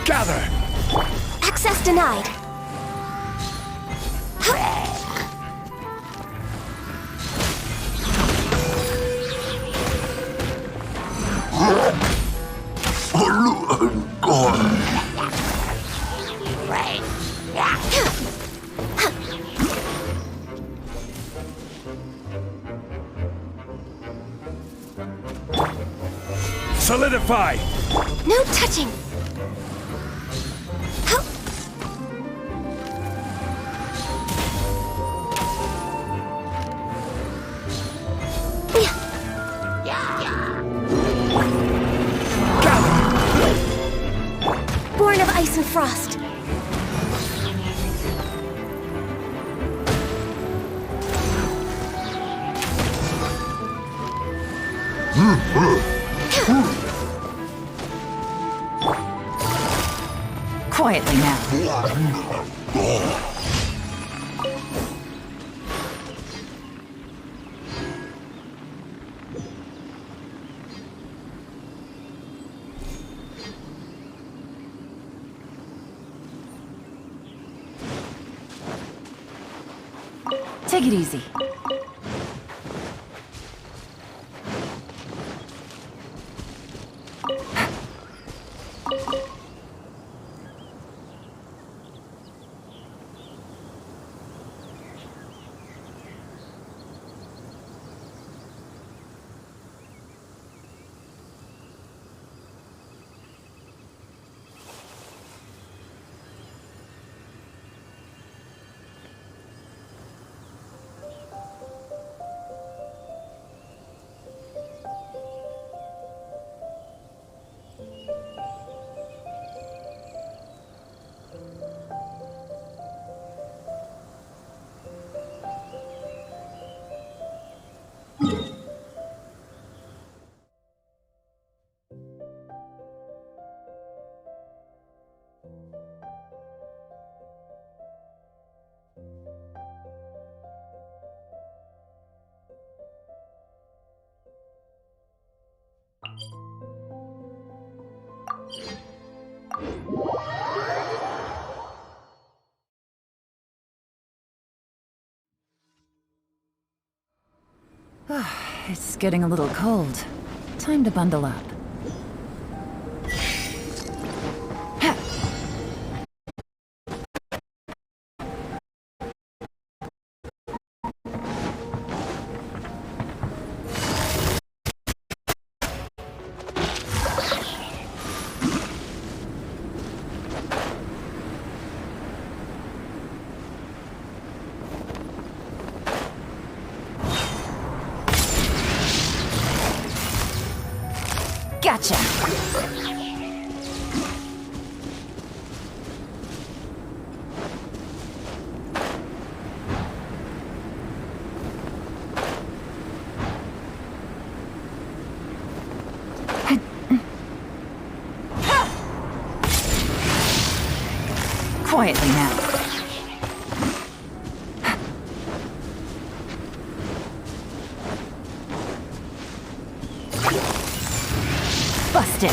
Gather! Access denied. Solidify! No touching. Born of ice and frost. Quietly now. Take it easy. It's getting a little cold. Time to bundle up. Gotcha! Quietly now. Busted.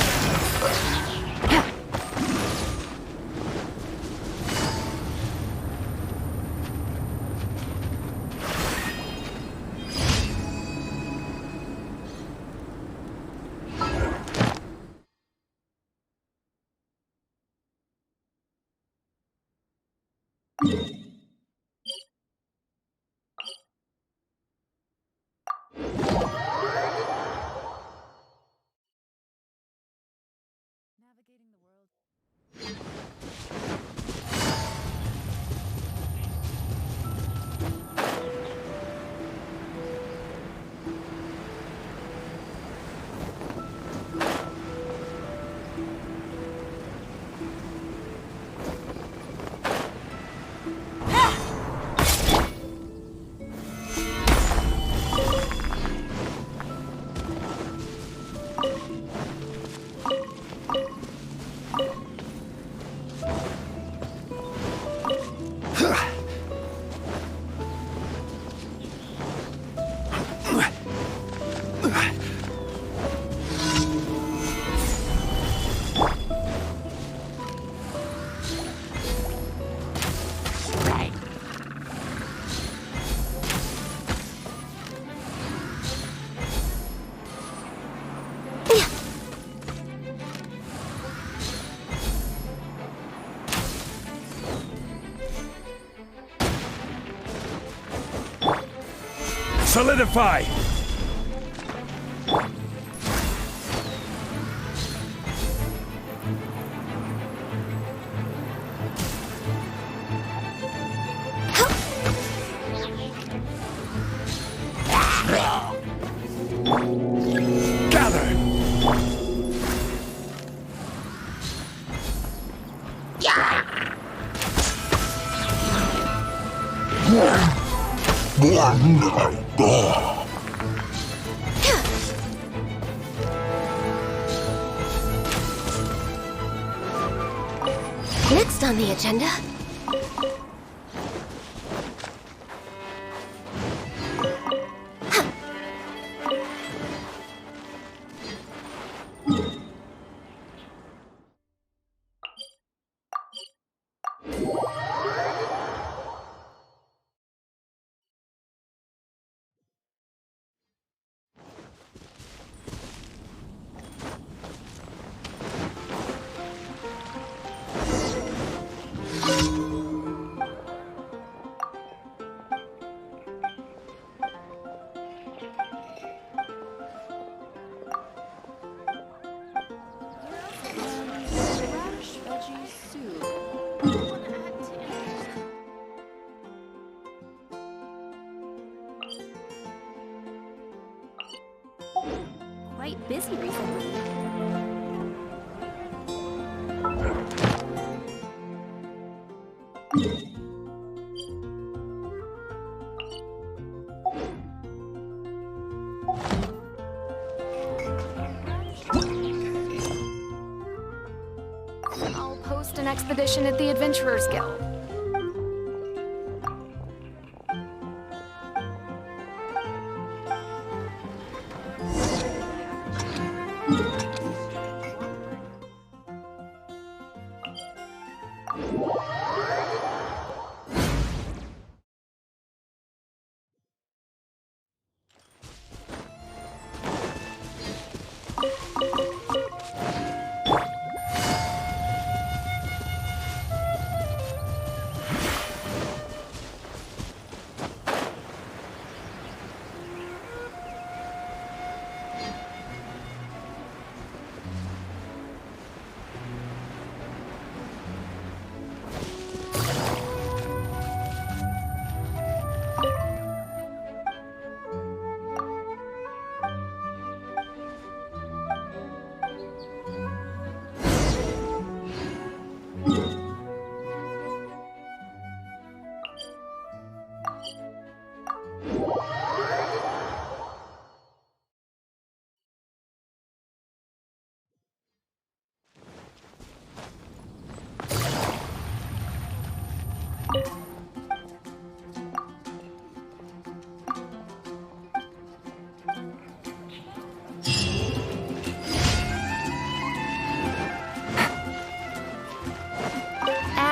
Navigating the world. Solidify! Gather! Next on the agenda. Radish veggie soup. Quite busy recently. I'll post an expedition at the Adventurers Guild.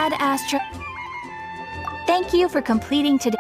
Ad Astra. Thank you for completing today.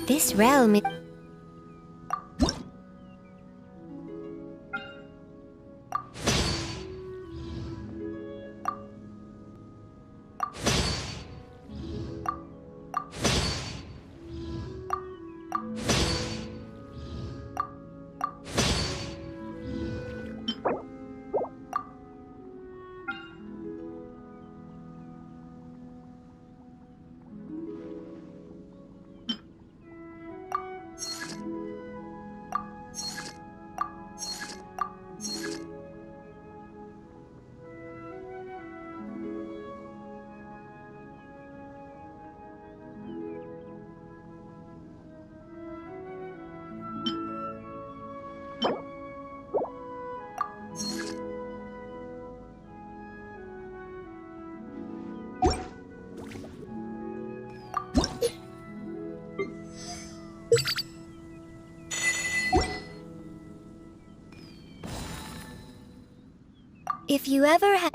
This realm is... If you ever had...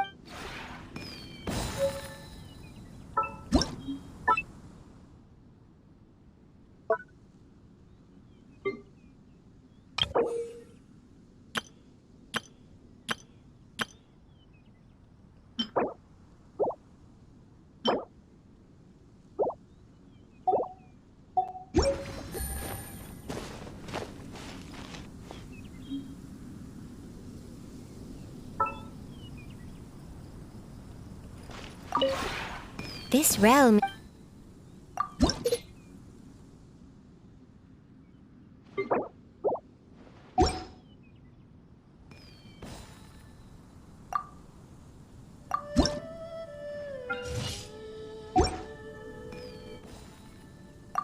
This realm...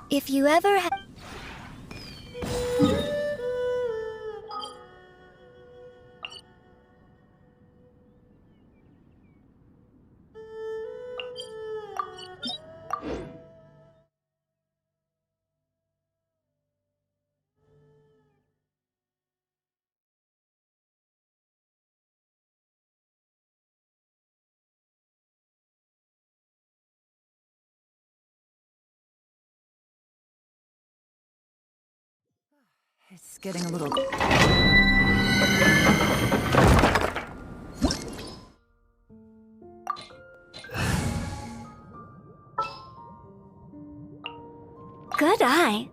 If you ever had... It's getting a little... Good eye.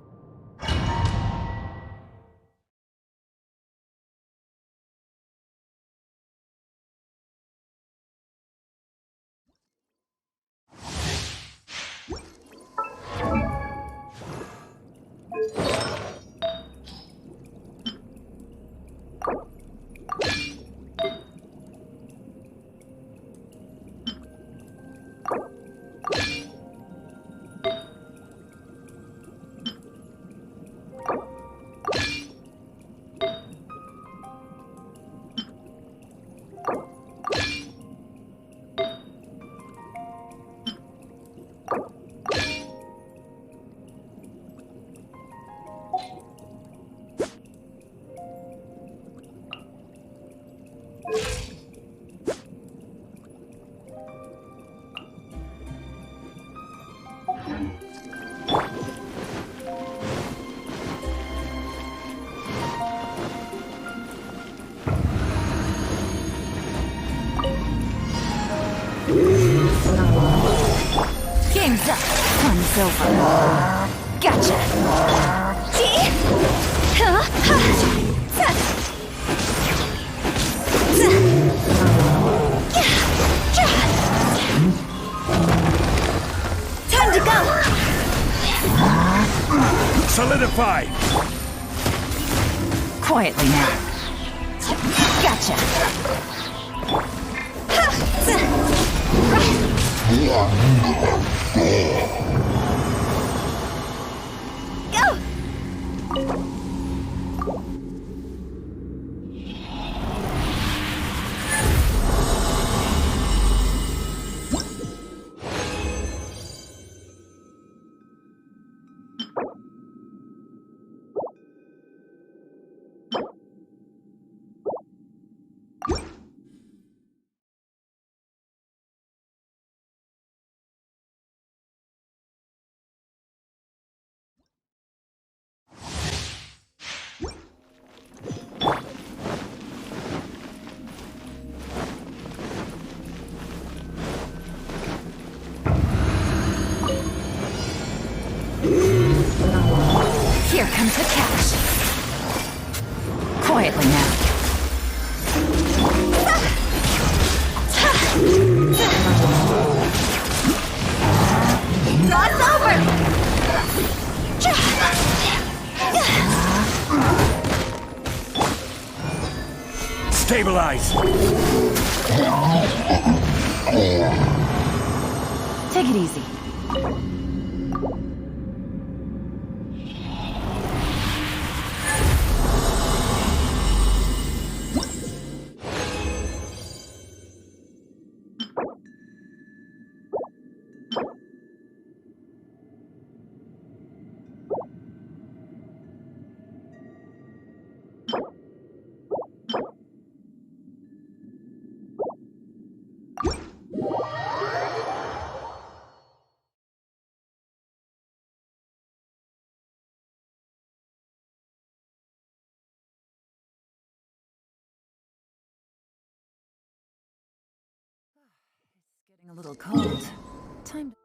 Game's up. Fun's over. Gotcha. Fortified! Quietly now. Gotcha! Here comes the catch. Quietly now. Cross over! Stabilize! Take it easy. Getting a little cold. Time to...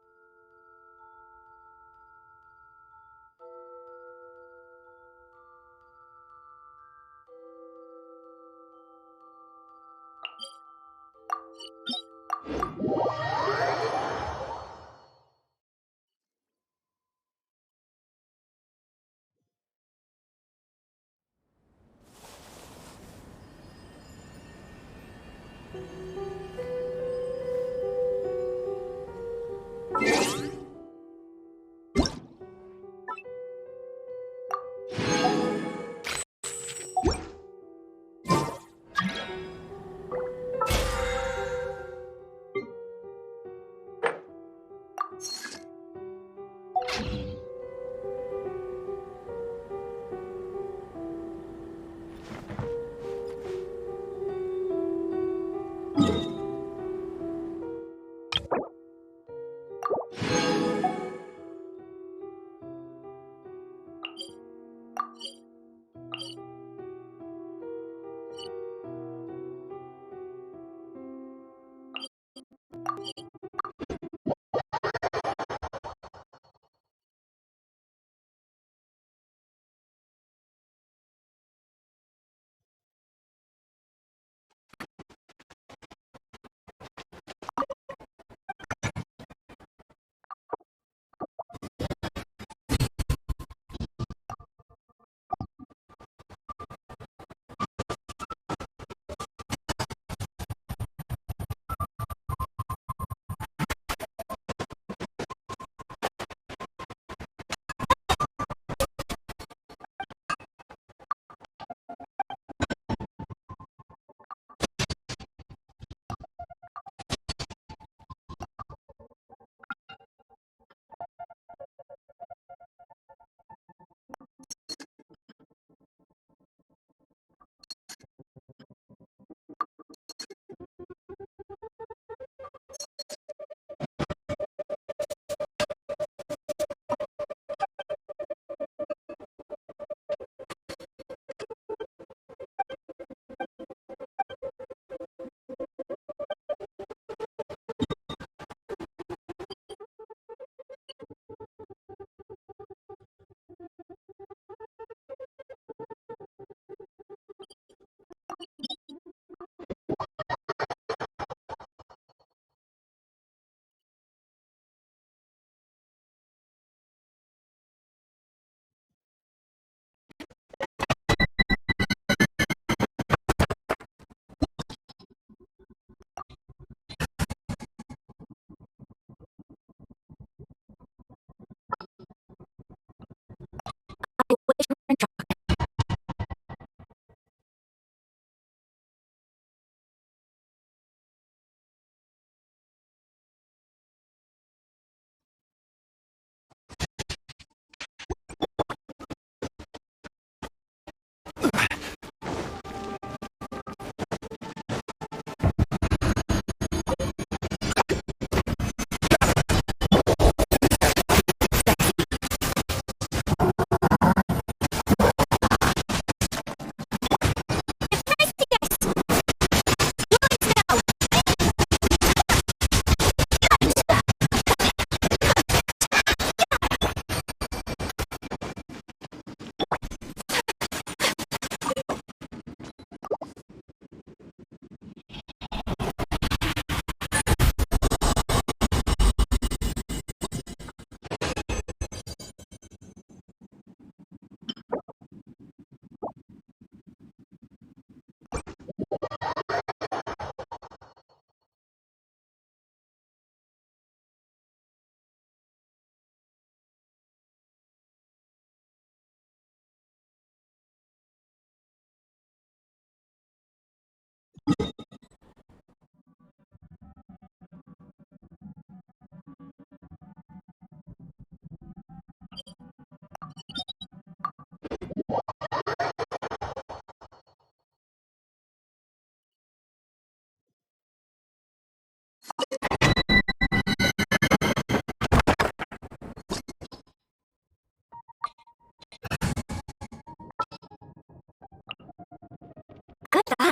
Good eye.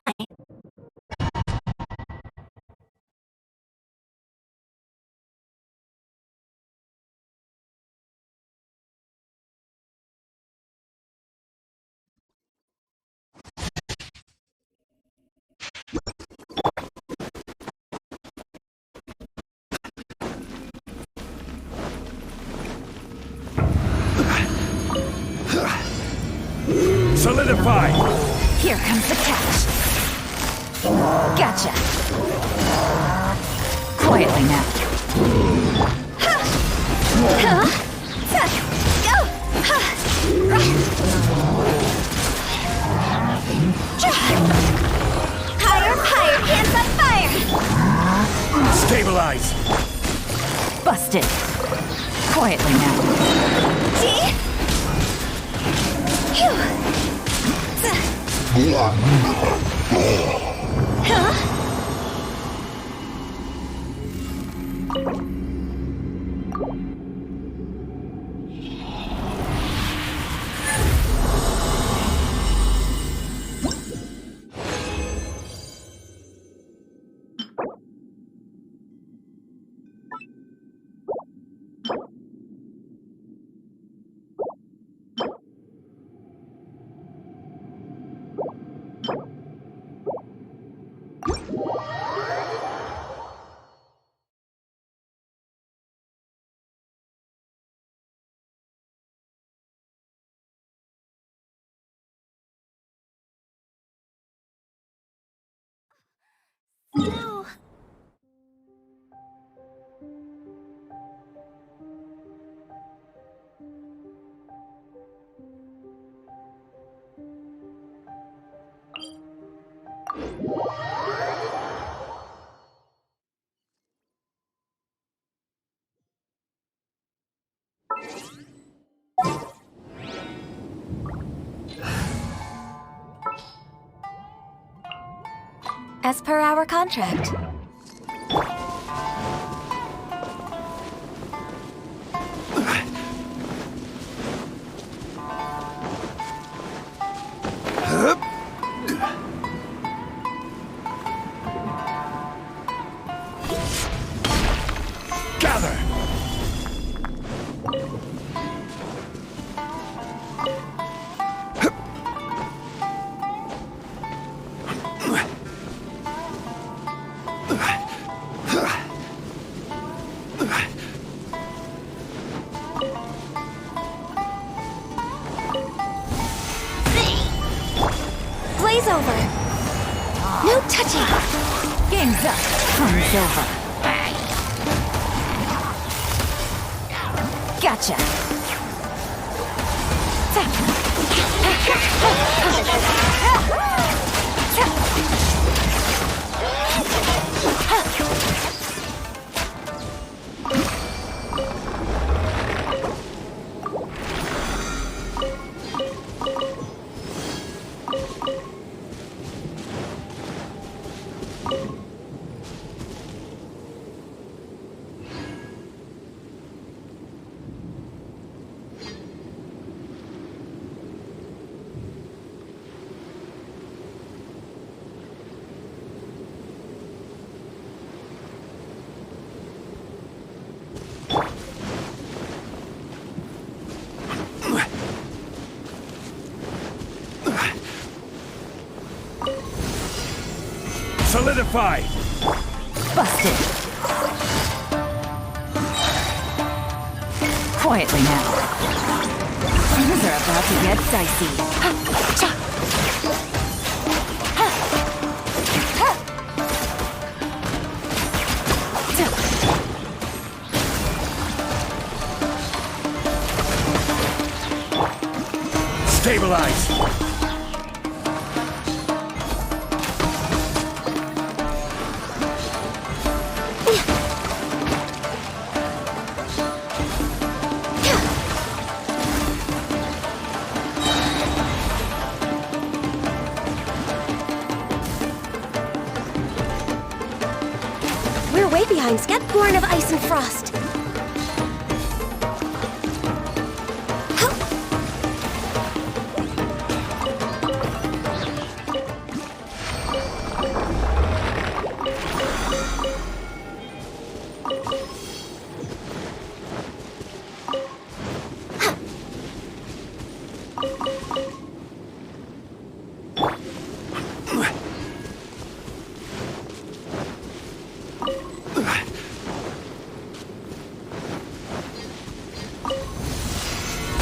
Solidify! Here comes the catch. Gotcha. Quietly now. Higher, higher, hands on fire! Stabilize! Busted. Quietly now. See? Phew. Huh? No. As per our contract. Gather! Blaze over. No touching. Game's up. Fun's over. Gotcha. Solidify! Busted. Quietly now. Things are about to get dicey. Stabilize! Heims, get born of ice and frost.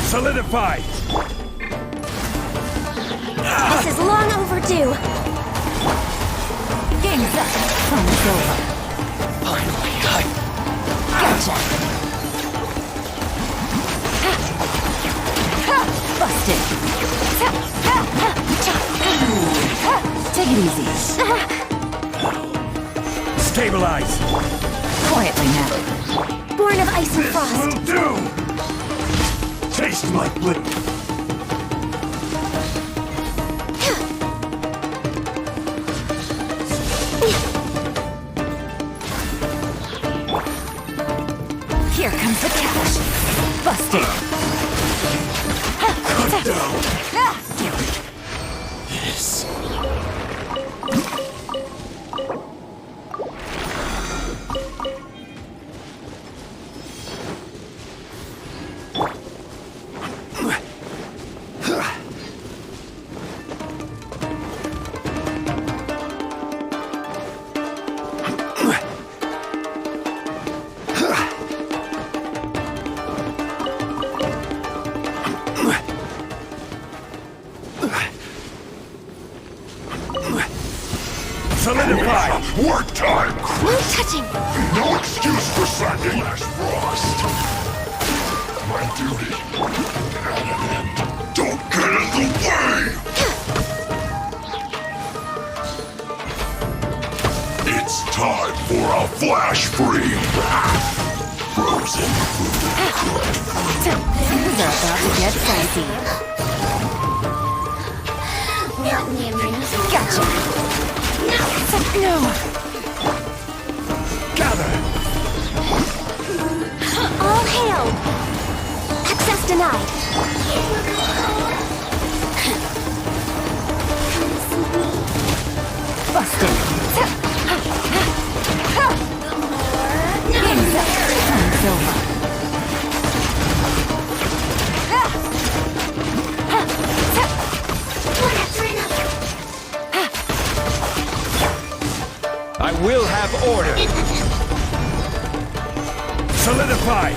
Solidified! This is long overdue. Game's up. Fun's over. Finally, Gotcha. Busted. Take it easy. Stabilize! Quietly now. Born of ice and frost. Will do! Taste my blade! Here comes the cash. Busted. Cut down! Yes. Solidify! Work time! No touching. No excuse for sacking as frost! My duty at an end. Don't get in the way! It's time for a flash freeze! Frozen food cooked fruit. Things are about to get dicey. Gotcha. No. Gather! All hail. Access denied. Busted. Game's up. Fun's over. I will have order! Solidify!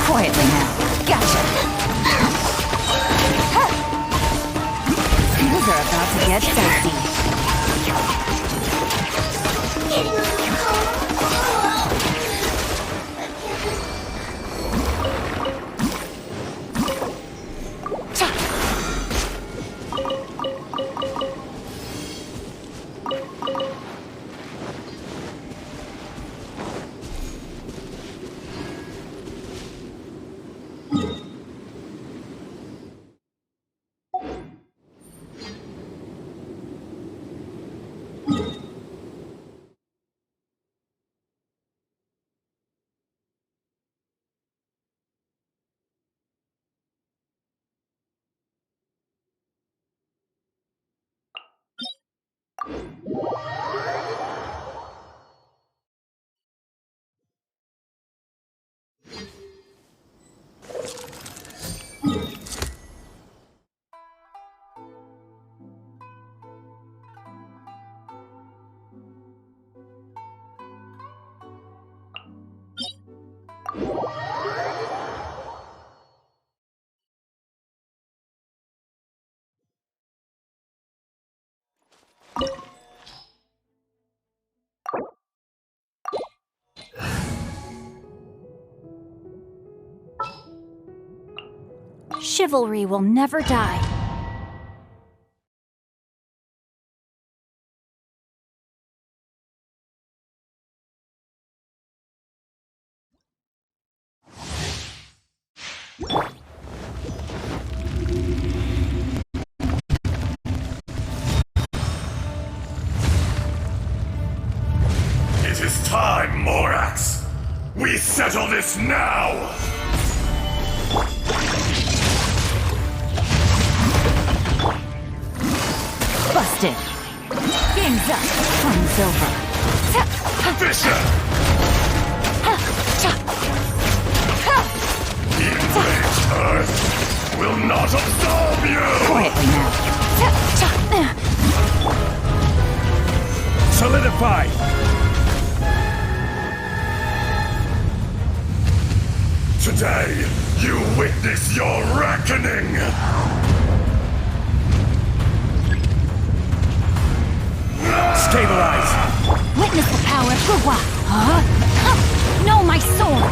Quietly now. Gotcha. Things are about to get dicey. Chivalry will never die. time, Morax! We settle this now! Busted. Game's up. Fun's over. Fisher! The enraged Earth will not absolve you! Quietly now. Solidify! Today, you witness your reckoning! Stabilize! Witness the power of Gua. Huh? No, my sword.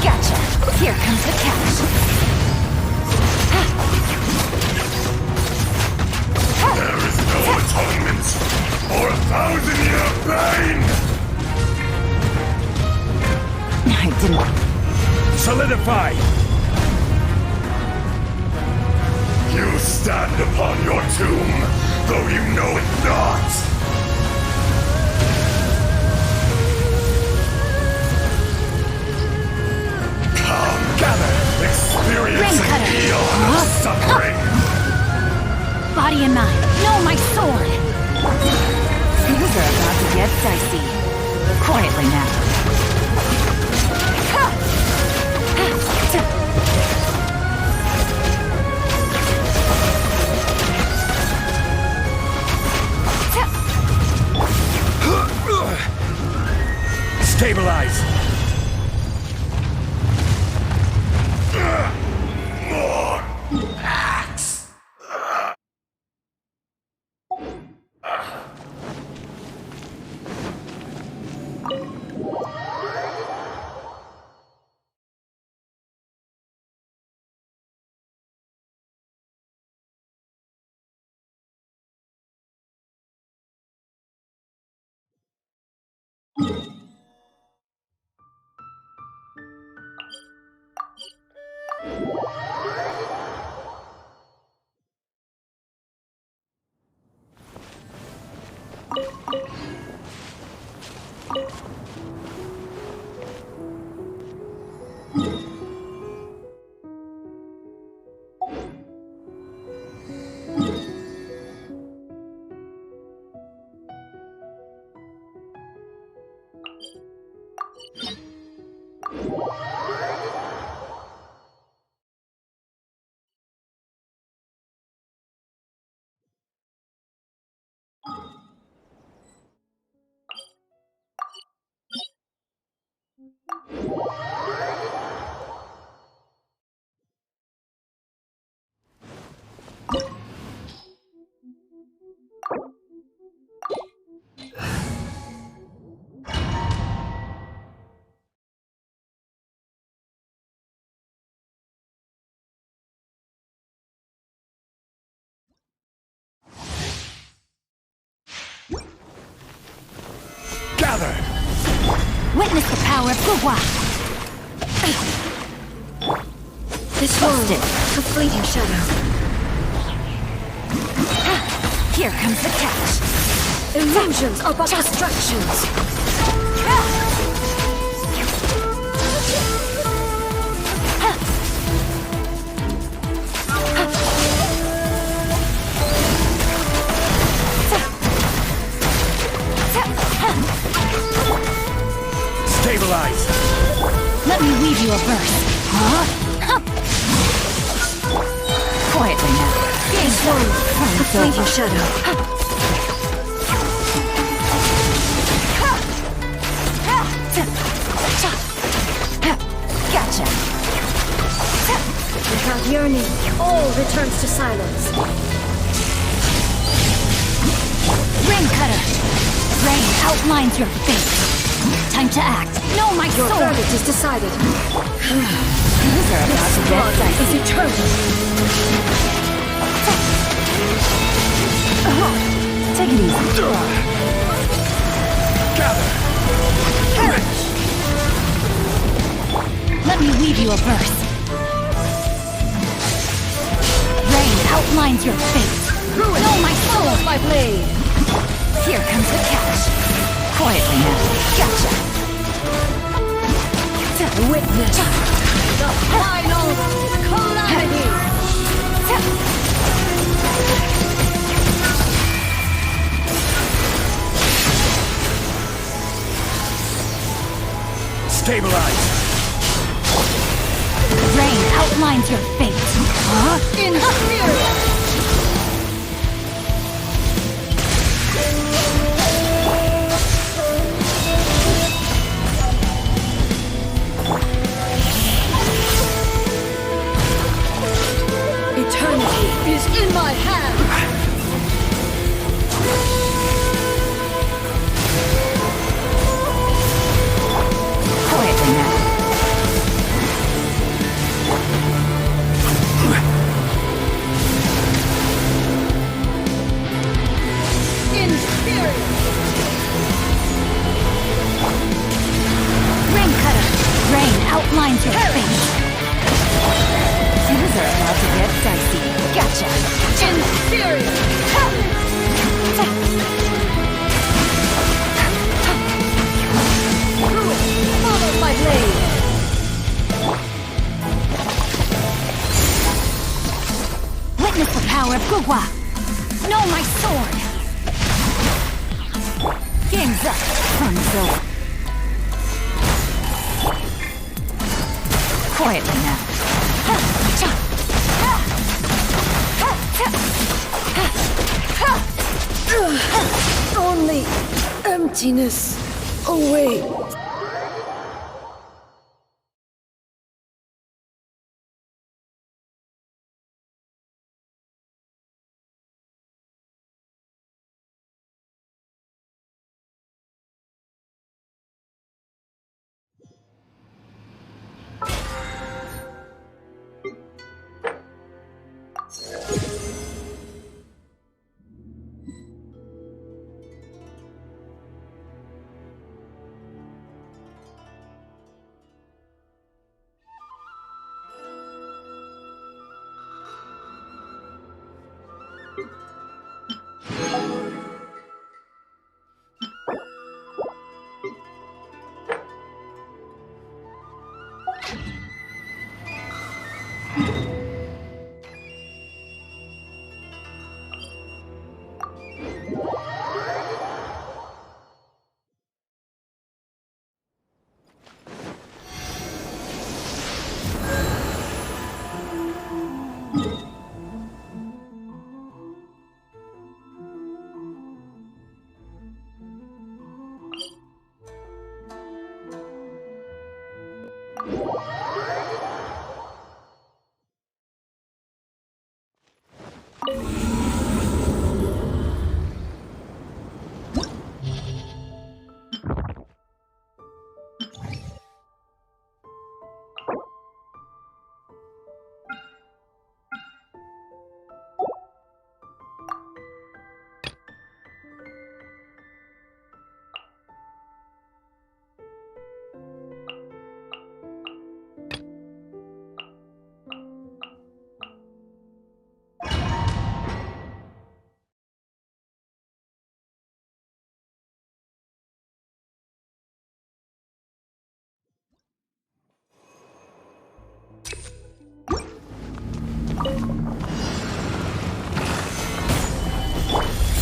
Gotcha. Here comes the catch. There is no atonement for 1,000-year pain! I didn't. Solidify! You stand upon your tomb, though you know it not! Come, gather! Experience an eon of suffering! Body and mind. No, my sword. Things are about to get dicey. Quietly now. Stabilize! More axe! Gather! Witness the power of Gua. This world, a fleeting shadow. Here comes the catch. Illusions are but distractions. Stabilize! Let me weave you a verse. Huh? Quietly now. This world, a fleeting shadow. Gotcha. Without yearning, all returns to silence. Rain cutter. Rain outlines your fate. Time to act. No, my Your sword. verdict is decided. Things are about to get Blood dicey. is eternal. Take it easy. Gather! Let me weave you a verse. Rain outlines your fate. No, my sword. My blade. Here comes the catch. Quietly now. Gotcha! Witness the final calamity! Stabilize! Rain outlines your fate. Inferior! Eternity is in my hand! Quietly now. Inferior! Rain cutter. Rain outlines your fate. Things are about to get dicey. Gotcha. Inferior! Follow my blade! Witness the power of Gugwa. Know my sword. Game's up. Fun's over. Quietly now. Only emptiness awaits.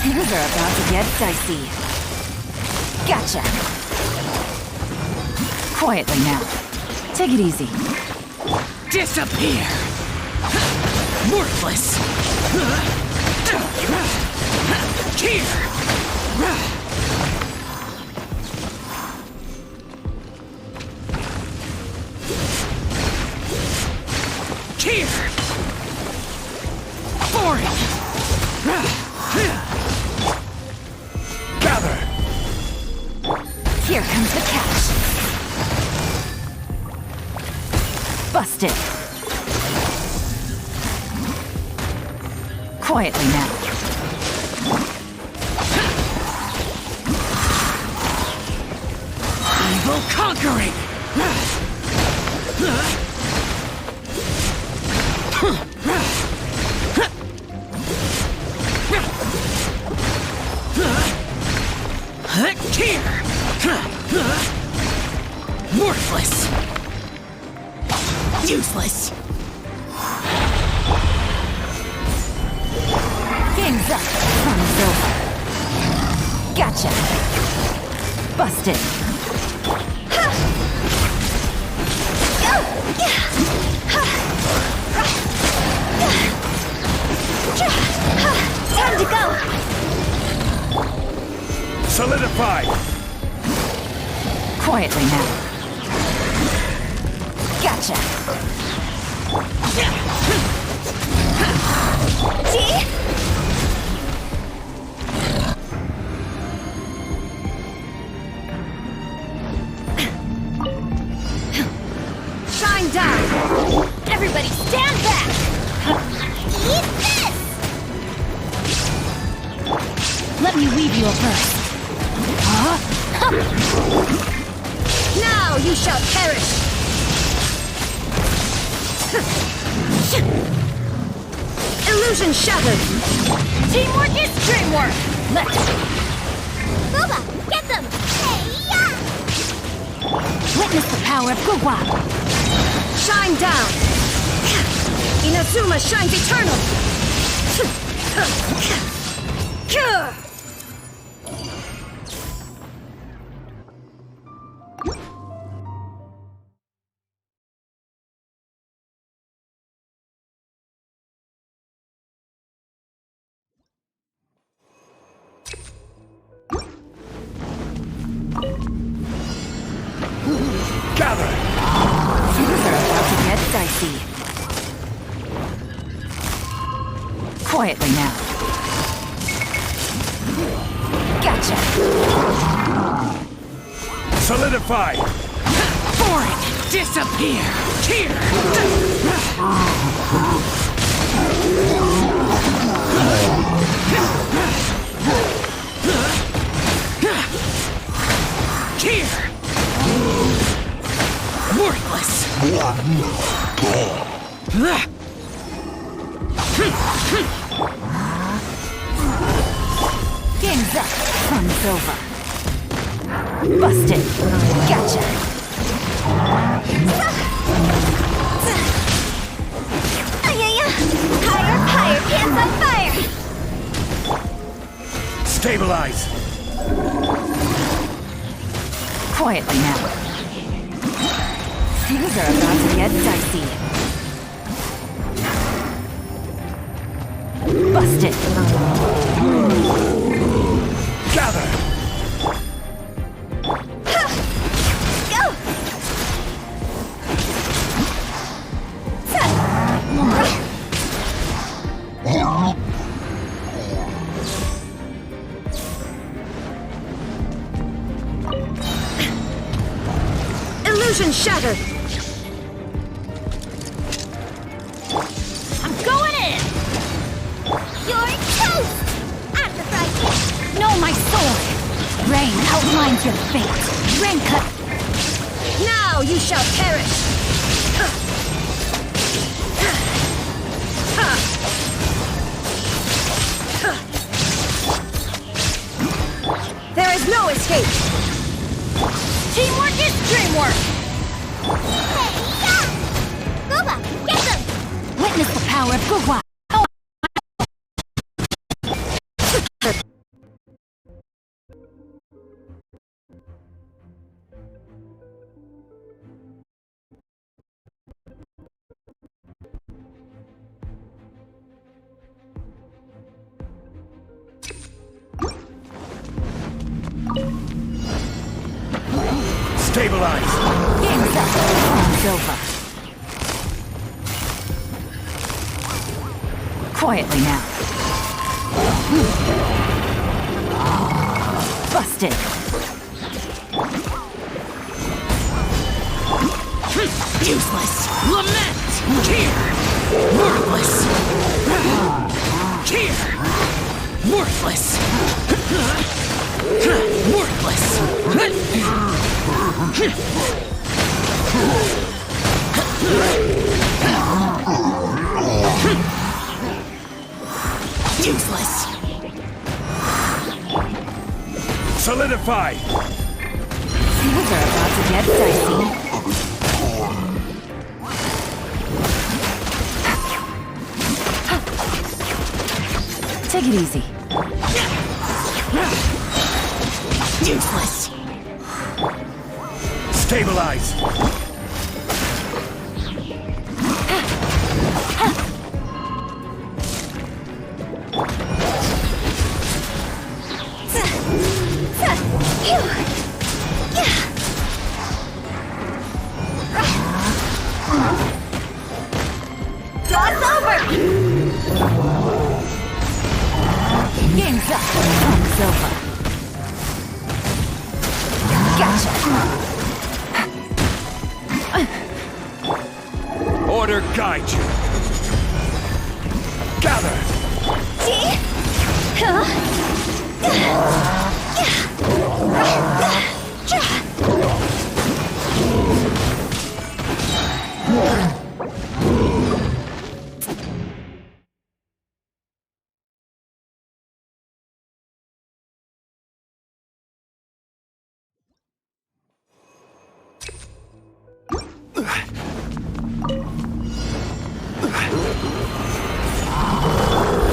Things are about to get dicey. Gotcha. Quietly now. Take it easy. Disappear! Worthless! Here! Here! Boring! Gather! Here comes the catch. Busted. Quietly now. Evil conquering! Here! Worthless. Useless. Game's up. Fun's over. Gotcha. Busted. Time to go! Solidify! Quietly now. Gotcha. See? Shine down! Everybody stand back! Eat this! Let me weave you a burst. Now you shall perish! Illusion shattered! Teamwork is dreamwork! Let's Booba, get them! Hey-ya! witness the power of Gugwa! Shine down! Inazuma shines eternal! Gather! Things are about to get dicey. Quietly now. Gotcha. Solidify! Foreign! Disappear! Here! Here! Worthless! Game's up. Fun's over. Busted. Gotcha. Higher, higher, pants on fire! Stabilize! Quietly now. Things are about to get dicey. Busted. Gather! Go! Illusion shattered! I'm going in! You're toast! Aphrodite! No, my sword! Rain outlines your fate. Rain cut. Now you shall perish! There is no escape! Teamwork is dreamwork! Hey-ya! Booba, get them! Witness the power of Gugwa! Stabilize! Game's up. Fun's over. Quietly now. Busted. Useless! Lament! Here! Worthless! Here! Worthless! Worthless! Useless! Solidify! Things are about to get dicey. Take it easy. Useless. Stabilize. Cross over! Game's up. Game's over. Gotcha. Order guide you. Gather.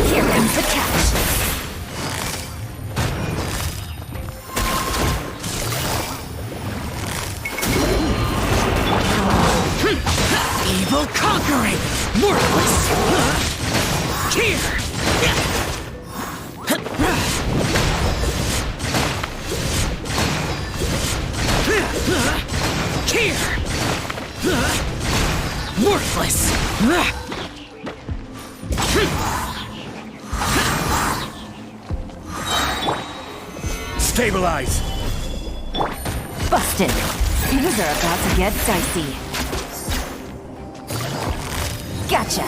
Here comes the catch. Evil conquering. Worthless. Here. Here. Worthless. Stabilize. Busted. Things are about to get dicey. Gotcha.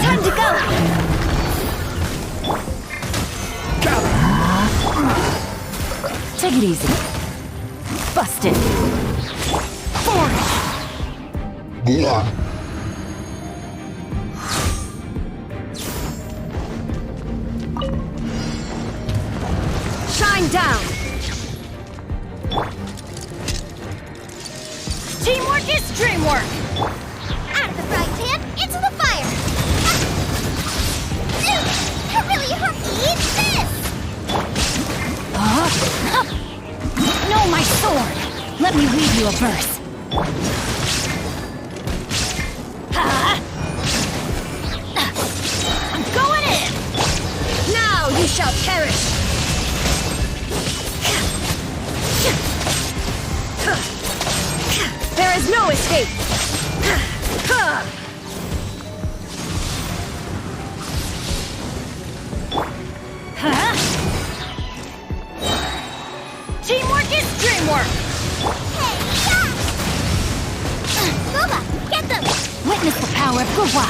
Time to go! Gather. Take it easy. Busted. Blah. Shine down! Teamwork is dreamwork! Out of the frying pan, into the fire! You're really hurt! Eat this! No, my sword! Let me read you a verse. I'm going in! Now you shall perish! There is no escape! Teamwork is dreamwork! Hey, Boba, get them! Witness the power of Guwa.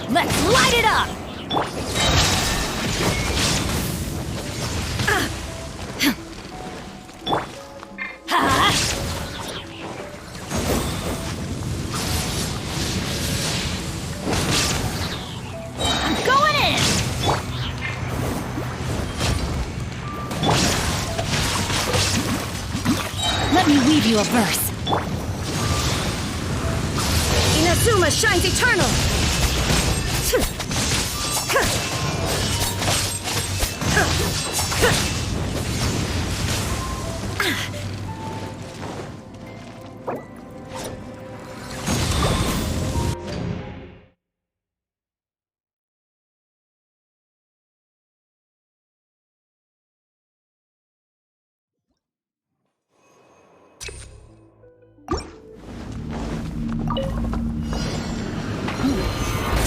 Let's light it up! I'm going in! Let me weave you a verse. Inazuma shines eternal!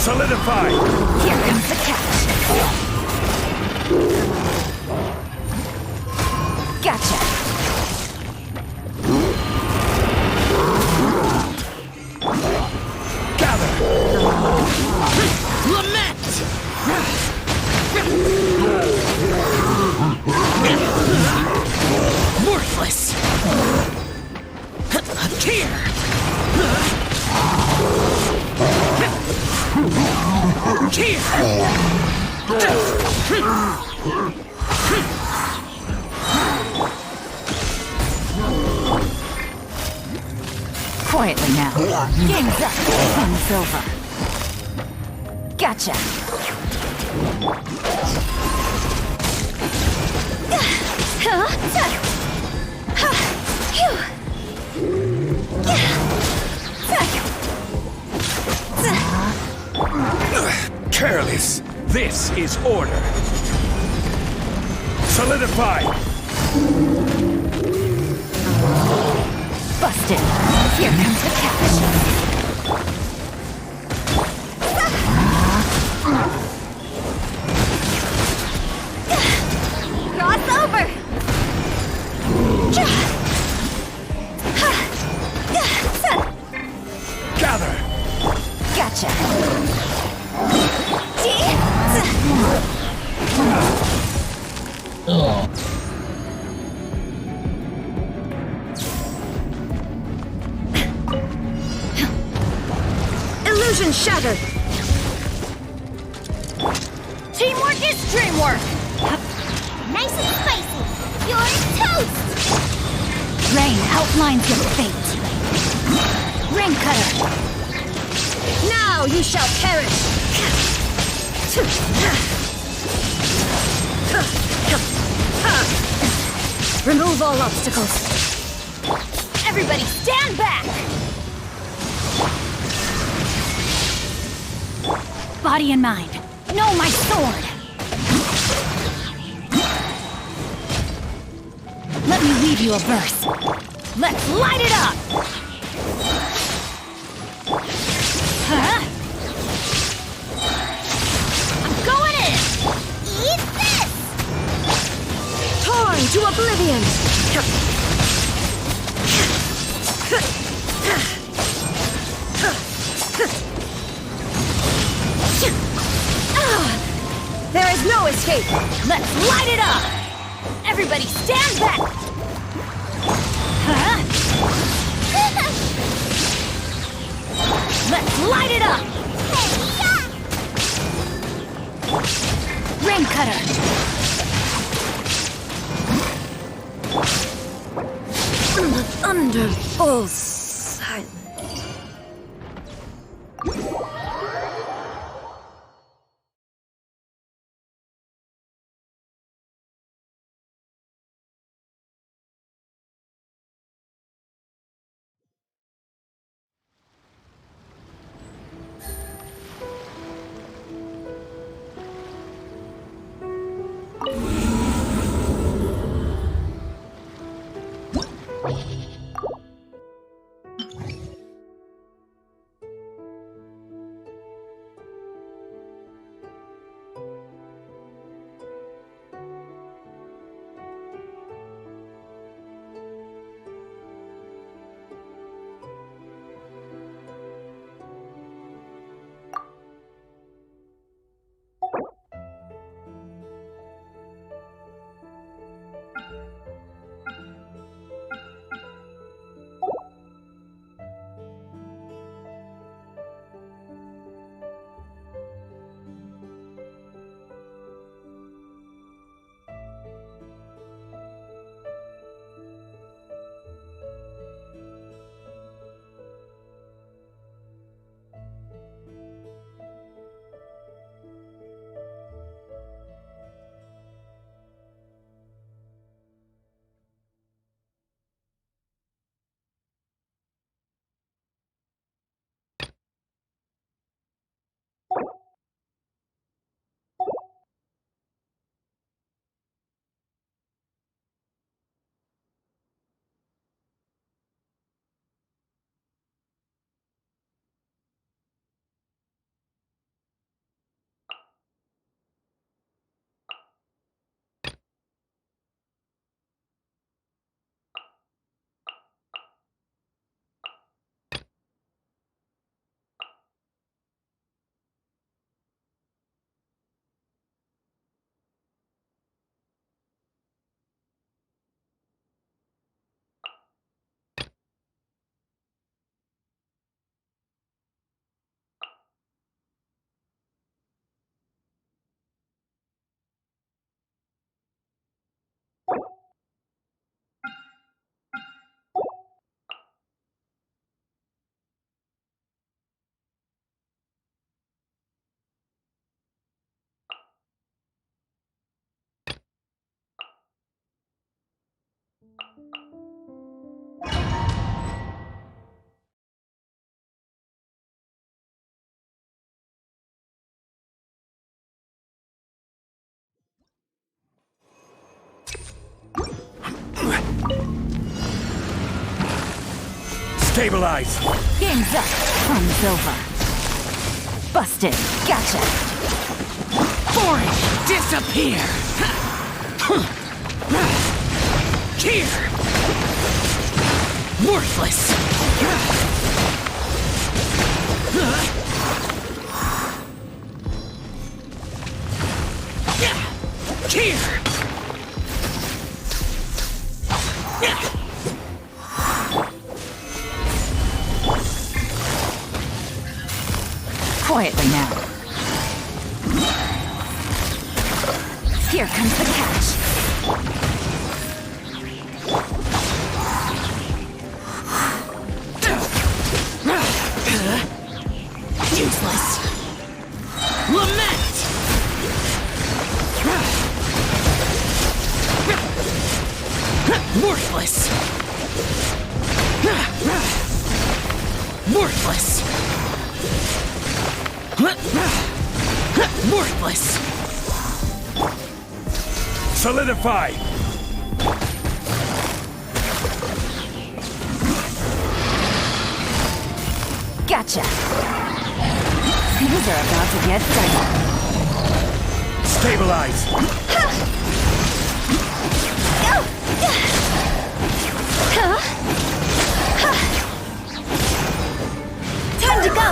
Solidify. Here comes the catch. Gotcha. Gather. Lament. Worthless. Quietly now. Game's up. Game's over. Gotcha. Careless. This is order. Solidify. Busted. Here comes the catch. Cross over! Gather. Gotcha. Illusion shattered! Teamwork is dreamwork! Nice and spicy! You're toast! Rain outlines your fate. Ring cutter. Now you shall perish! Remove all obstacles. Everybody stand back! Body and mind. No, my sword. Let me weave you a verse. Let's light it up! Huh? I'm going in! Eat this! Torn to oblivion! There is no escape! Let's light it up! Everybody stand back! Huh? Let's light it up! Ring cutter! The thunder falls silent. Stabilize. Game's up. Fun's over. Busted. Gotcha. Boring! Disappear! Here! Worthless! Here! Quietly now. Here comes the catch. Useless! Lament! Worthless! Worthless! Worthless! Solidify. Gotcha. Things are about to get dicey. Stabilize. Time to go!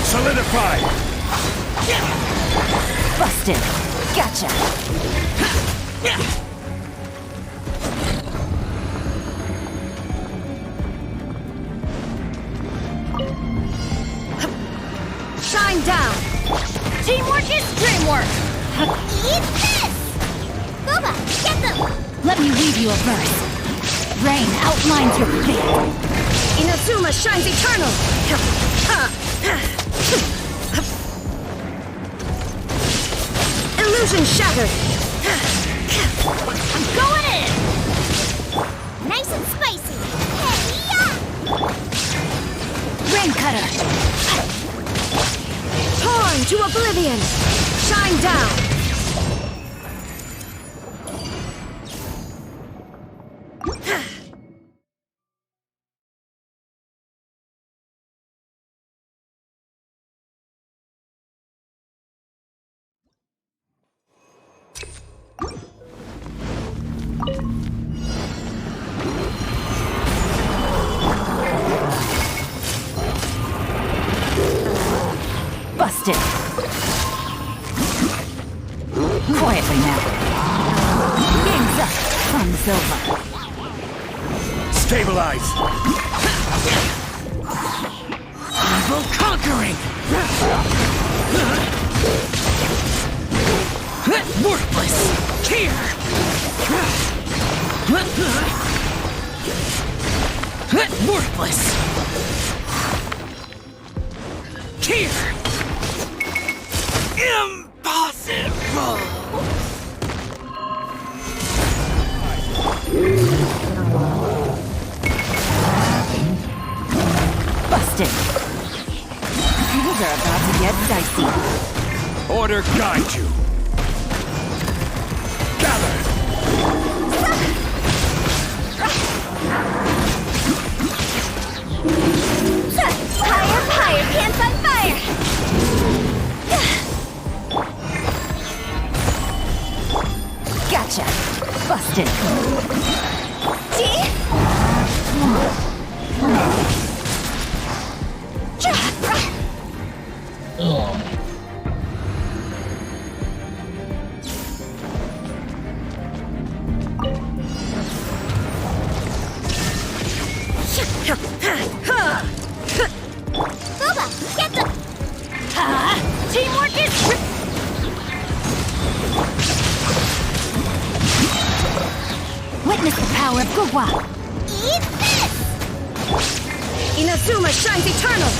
Solidify. Busted. Gotcha. Shine down! Teamwork is dreamwork! Eat this! Boba, get them! Let me weave you a verse. Rain outlines your fate. Inazuma shines eternal! Illusion shattered! I'm going in! Nice and spicy! Hey-ya! Rain cutter. Torn to oblivion! Shine down! Busted. Quietly now. Game's up. Fun's over. Stabilize. Evil conquering! Worthless! Here! Worthless! Here! Impossible! Busted. Things are about to get dicey. Order guide you. Gather. Higher, pants on fire! Gotcha. Busted. See? Boba, get them! Teamwork is... Witness the power of Gugwa. Eat this! Inazuma shines eternal!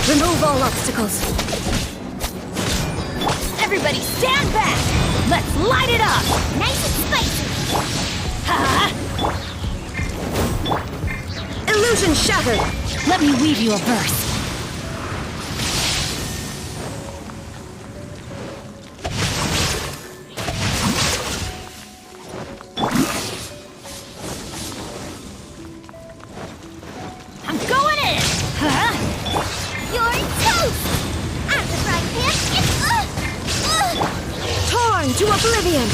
Remove all obstacles. Everybody stand back! Let's light it up! Nice and spicy! Illusion shattered! Let me weave you a verse. into oblivion!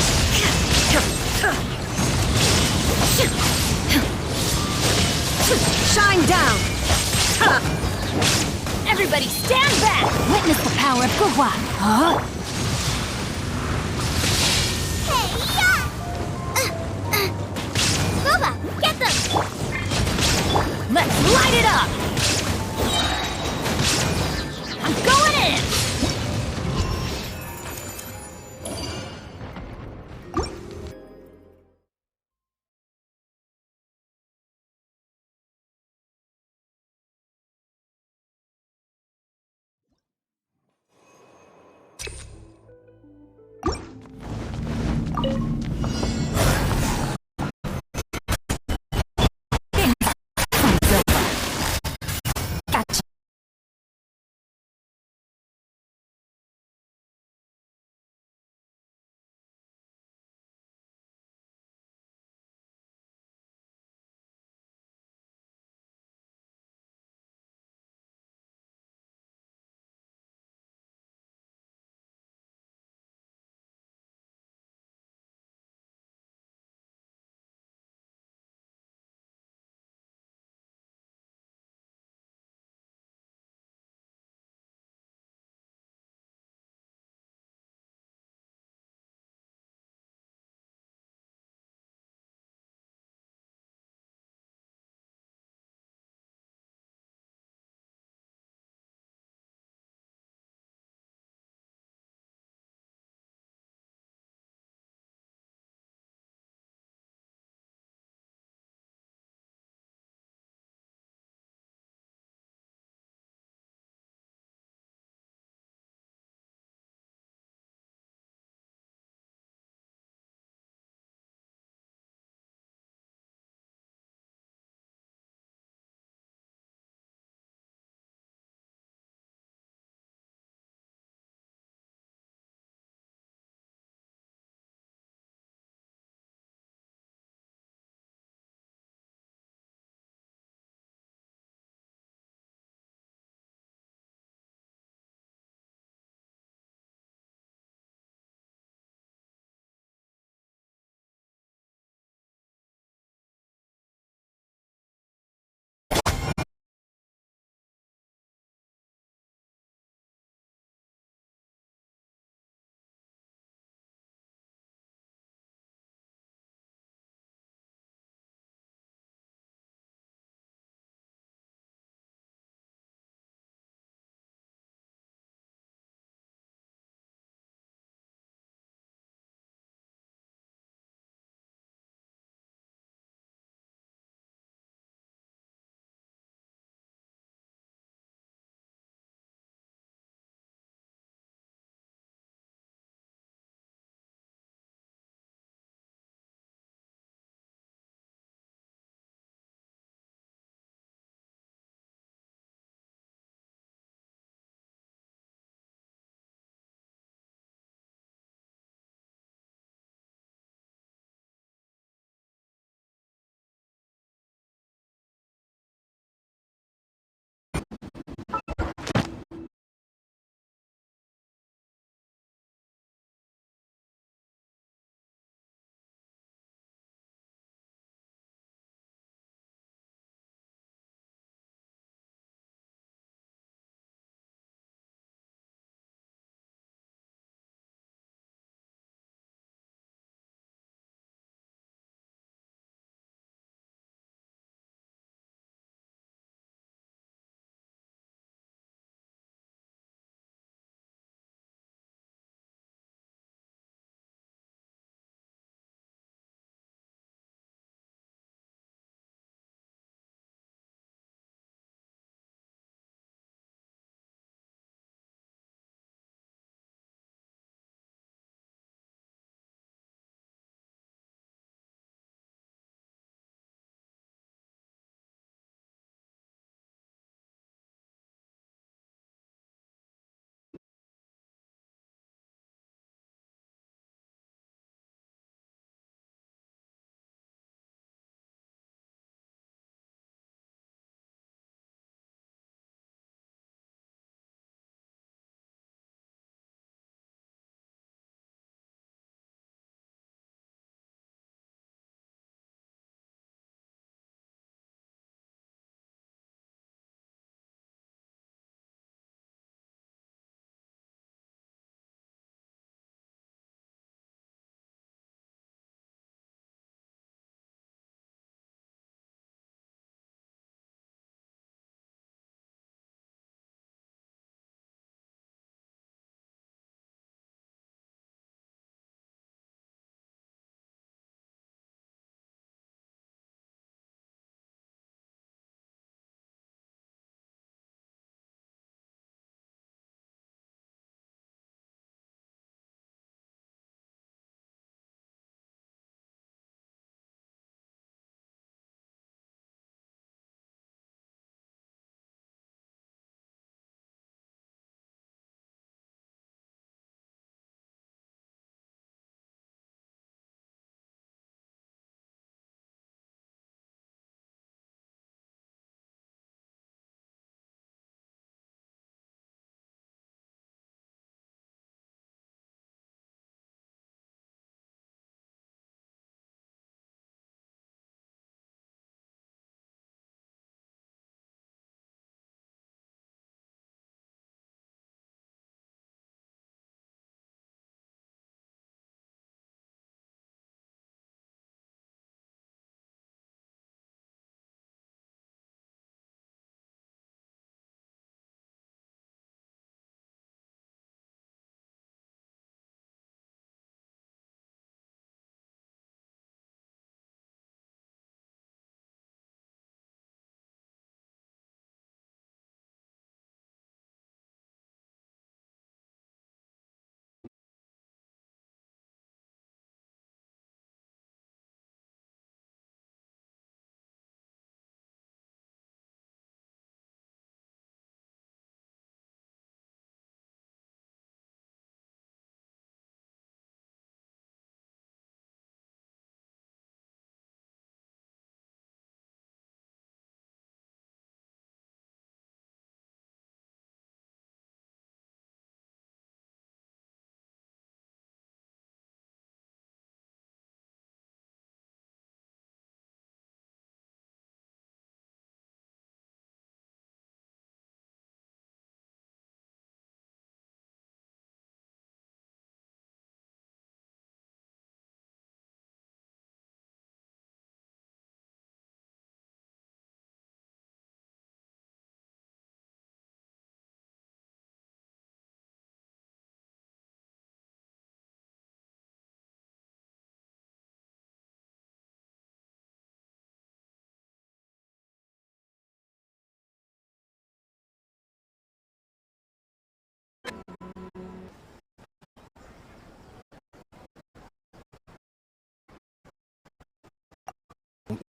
Shine down! Everybody stand back! Witness the power of Guhua. Huh? Boba, get them! Let's light it up! I'm going in!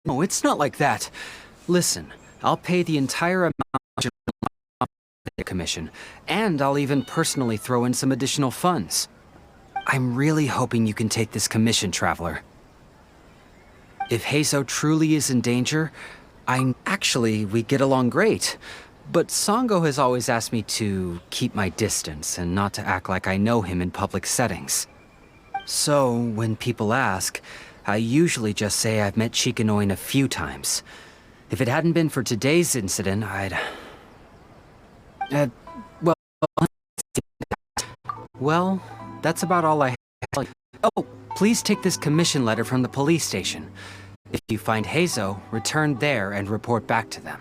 No, it's not like that. Listen, I'll pay the entire amount of the commission, and I'll even personally throw in some additional funds. I'm really hoping you can take this commission, Traveler. If Heizou truly is in danger, actually, we get along great. But Sango has always asked me to keep my distance and not to act like I know him in public settings. So, when people ask, I usually just say I've met Shikanoin a few times. If it hadn't been for today's incident, well... Well, that's about all I have. Oh, please take this commission letter from the police station. If you find Heizou, return there and report back to them.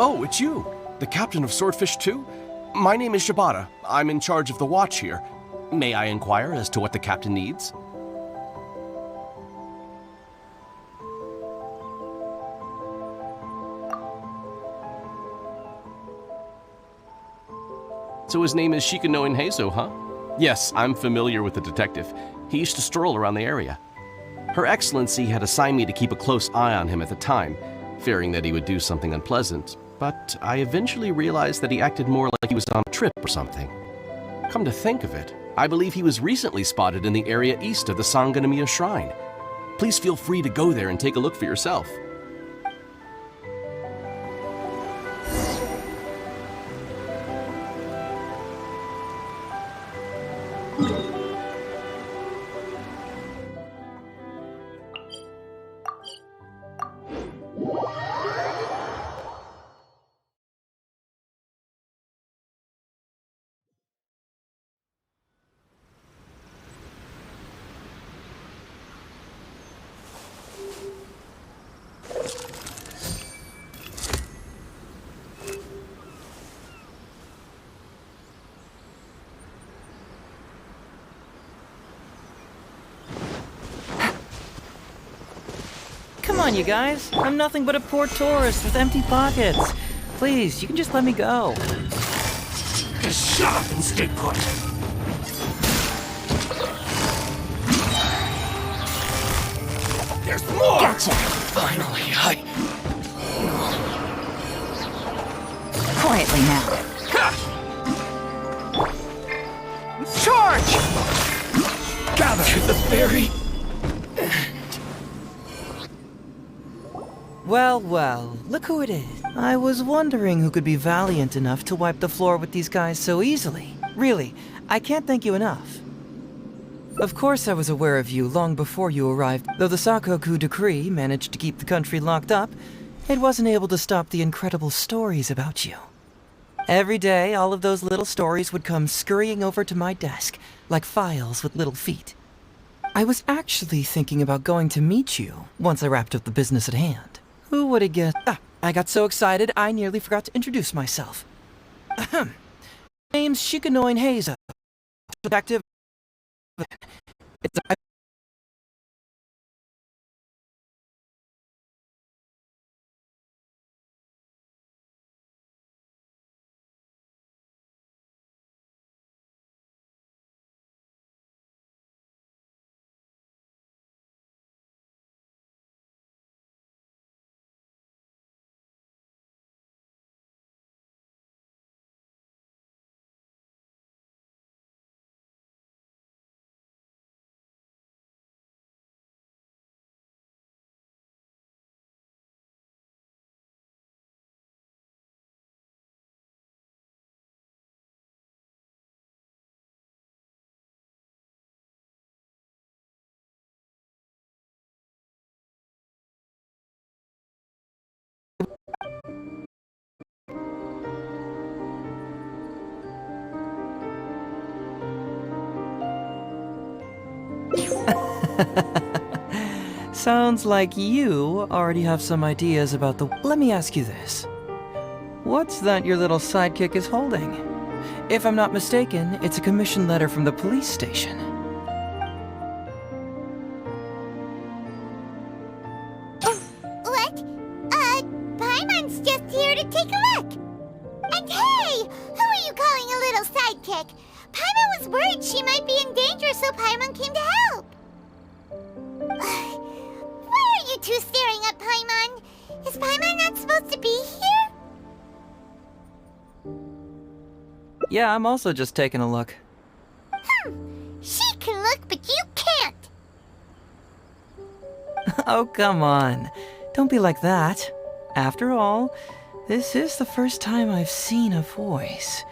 Oh, it's you! The captain of Swordfish 2? My name is Shibata. I'm in charge of the watch here. May I inquire as to what the captain needs? So his name is Shikanoin Heizou, huh? Yes, I'm familiar with the detective. He used to stroll around the area. Her Excellency had assigned me to keep a close eye on him at the time, fearing that he would do something unpleasant, but I eventually realized that he acted more like he was on a trip or something. Come to think of it, I believe he was recently spotted in the area east of the Sanganamiya Shrine. Please feel free to go there and take a look for yourself. Come on, you guys. I'm nothing but a poor tourist with empty pockets. Please, you can just let me go. Just shut up and stay put. There's more! Gotcha! Finally, Quietly now. Charge! Gather to the very... Well, well, look who it is. I was wondering who could be valiant enough to wipe the floor with these guys so easily. Really, I can't thank you enough. Of course I was aware of you long before you arrived. Though the Sakoku decree managed to keep the country locked up, it wasn't able to stop the incredible stories about you. Every day, all of those little stories would come scurrying over to my desk, like files with little feet. I was actually thinking about going to meet you once I wrapped up the business at hand. Who would have guessed? I got so excited I nearly forgot to introduce myself. Ahem. Name's Shikanoin Heizou. Detective. It's Sounds like you already have some ideas about the... Let me ask you this. What's that your little sidekick is holding? If I'm not mistaken, it's a commission letter from the police station. What? Paimon's just here to take a look. And hey, who are you calling a little sidekick? Paimon was worried she might be in danger, so Paimon came to help. Why are you two staring at Paimon? Is Paimon not supposed to be here? Yeah, I'm also just taking a look. She can look, but you can't. Oh, come on. Don't be like that. After all, this is the first time I've seen a voice.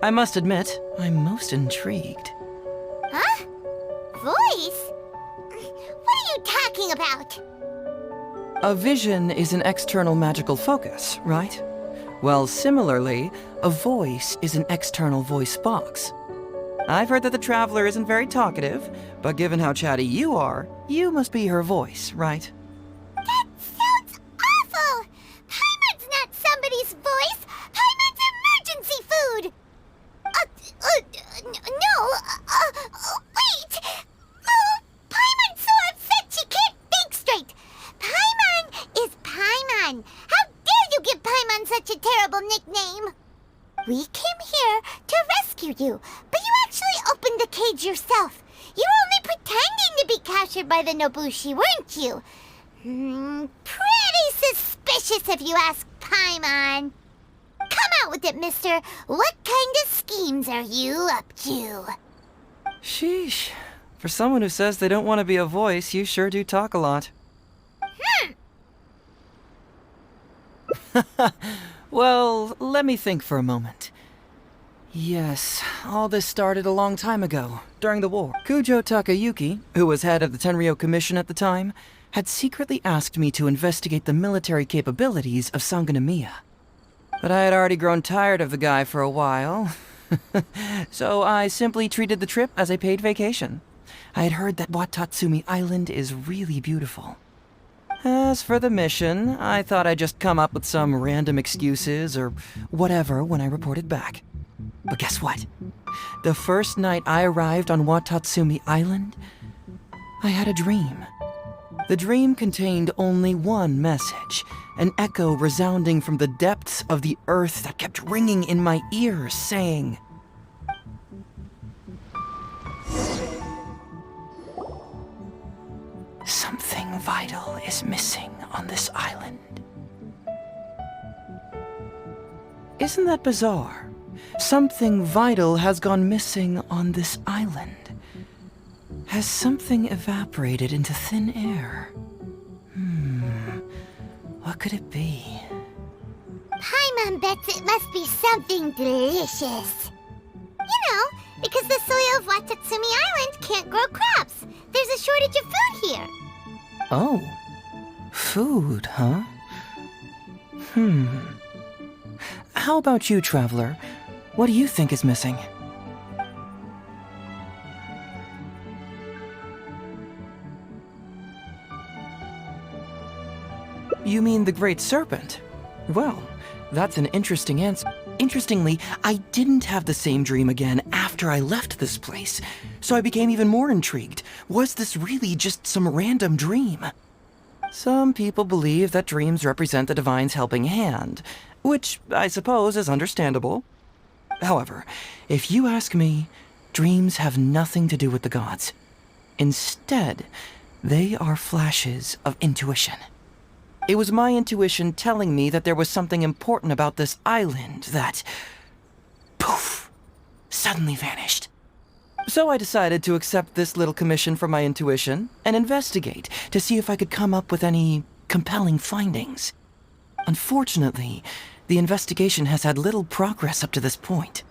I must admit, I'm most intrigued. Huh? Voice? What are you talking about? A vision is an external magical focus, right? Well, similarly, a voice is an external voice box. I've heard that the Traveler isn't very talkative, but given how chatty you are, you must be her voice, right? That sounds awful! Paimon's not somebody's voice! Paimon's emergency food! Wait! Oh, Paimon's so upset she can't think straight! Paimon is Paimon! How dare you give Paimon such a terrible nickname? We came here to rescue you, but you actually opened the cage yourself. You were only pretending to be captured by the Nobushi, weren't you? Pretty suspicious if you ask Paimon. Come out with it, mister. What kind of schemes are you up to? Sheesh. For someone who says they don't want to be a voice, you sure do talk a lot. Well, let me think for a moment. Yes, all this started a long time ago, during the war. Kujo Takayuki, who was head of the Tenryou Commission at the time, had secretly asked me to investigate the military capabilities of Sangonomiya. But I had already grown tired of the guy for a while, so I simply treated the trip as a paid vacation. I had heard that Watatsumi Island is really beautiful. As for the mission, I thought I'd just come up with some random excuses or whatever when I reported back. But guess what? The first night I arrived on Watatsumi Island, I had a dream. The dream contained only one message, an echo resounding from the depths of the earth that kept ringing in my ears, saying, "Something vital is missing on this island." Isn't that bizarre? Something vital has gone missing on this island. Has something evaporated into thin air? What could it be? Paimon bets it must be something delicious. You know, because the soil of Watatsumi Island can't grow crops. There's a shortage of food here. Oh, food, huh? How about you, Traveler? What do you think is missing? You mean the Great Serpent? Well, that's an interesting answer. Interestingly, I didn't have the same dream again after I left this place, so I became even more intrigued. Was this really just some random dream? Some people believe that dreams represent the Divine's helping hand, which I suppose is understandable. However, if you ask me, dreams have nothing to do with the gods. Instead, they are flashes of intuition. It was my intuition telling me that there was something important about this island that, poof, suddenly vanished. So I decided to accept this little commission from my intuition and investigate to see if I could come up with any compelling findings. Unfortunately, the investigation has had little progress up to this point.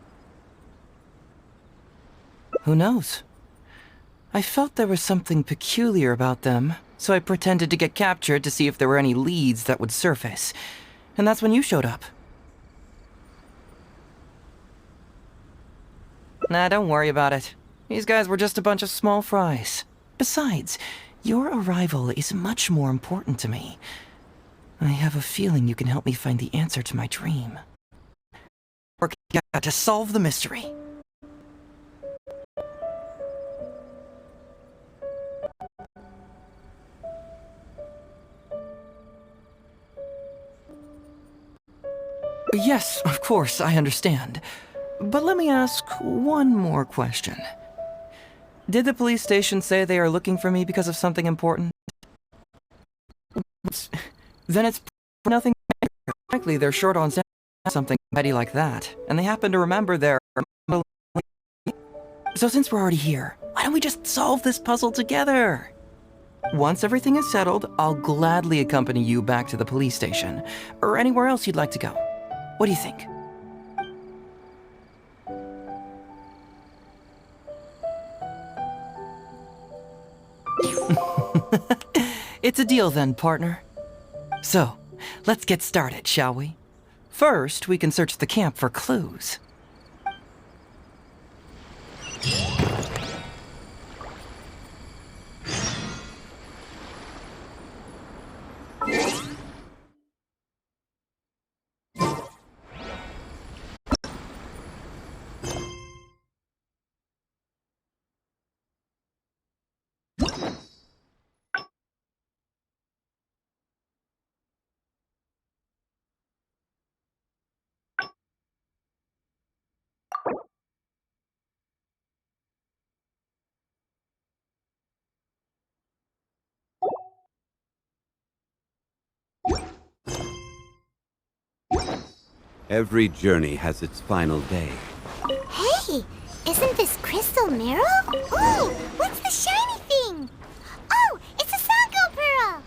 Who knows? I felt there was something peculiar about them, so I pretended to get captured to see if there were any leads that would surface. And that's when you showed up. Nah, don't worry about it. These guys were just a bunch of small fries. Besides, your arrival is much more important to me. I have a feeling you can help me find the answer to my dream. Work to solve the mystery. Yes, of course, I understand. But let me ask one more question. Did the police station say they are looking for me because of something important? Then it's nothing. Frankly, they're short on something petty like that, and they happen to remember their... So since we're already here, why don't we just solve this puzzle together? Once everything is settled, I'll gladly accompany you back to the police station, or anywhere else you'd like to go. What do you think? It's a deal then, partner. So, let's get started, shall we? First, we can search the camp for clues. Every journey has its final day. Hey, isn't this crystal mirror? Ooh, what's the shiny thing? Oh, it's a Sango pearl!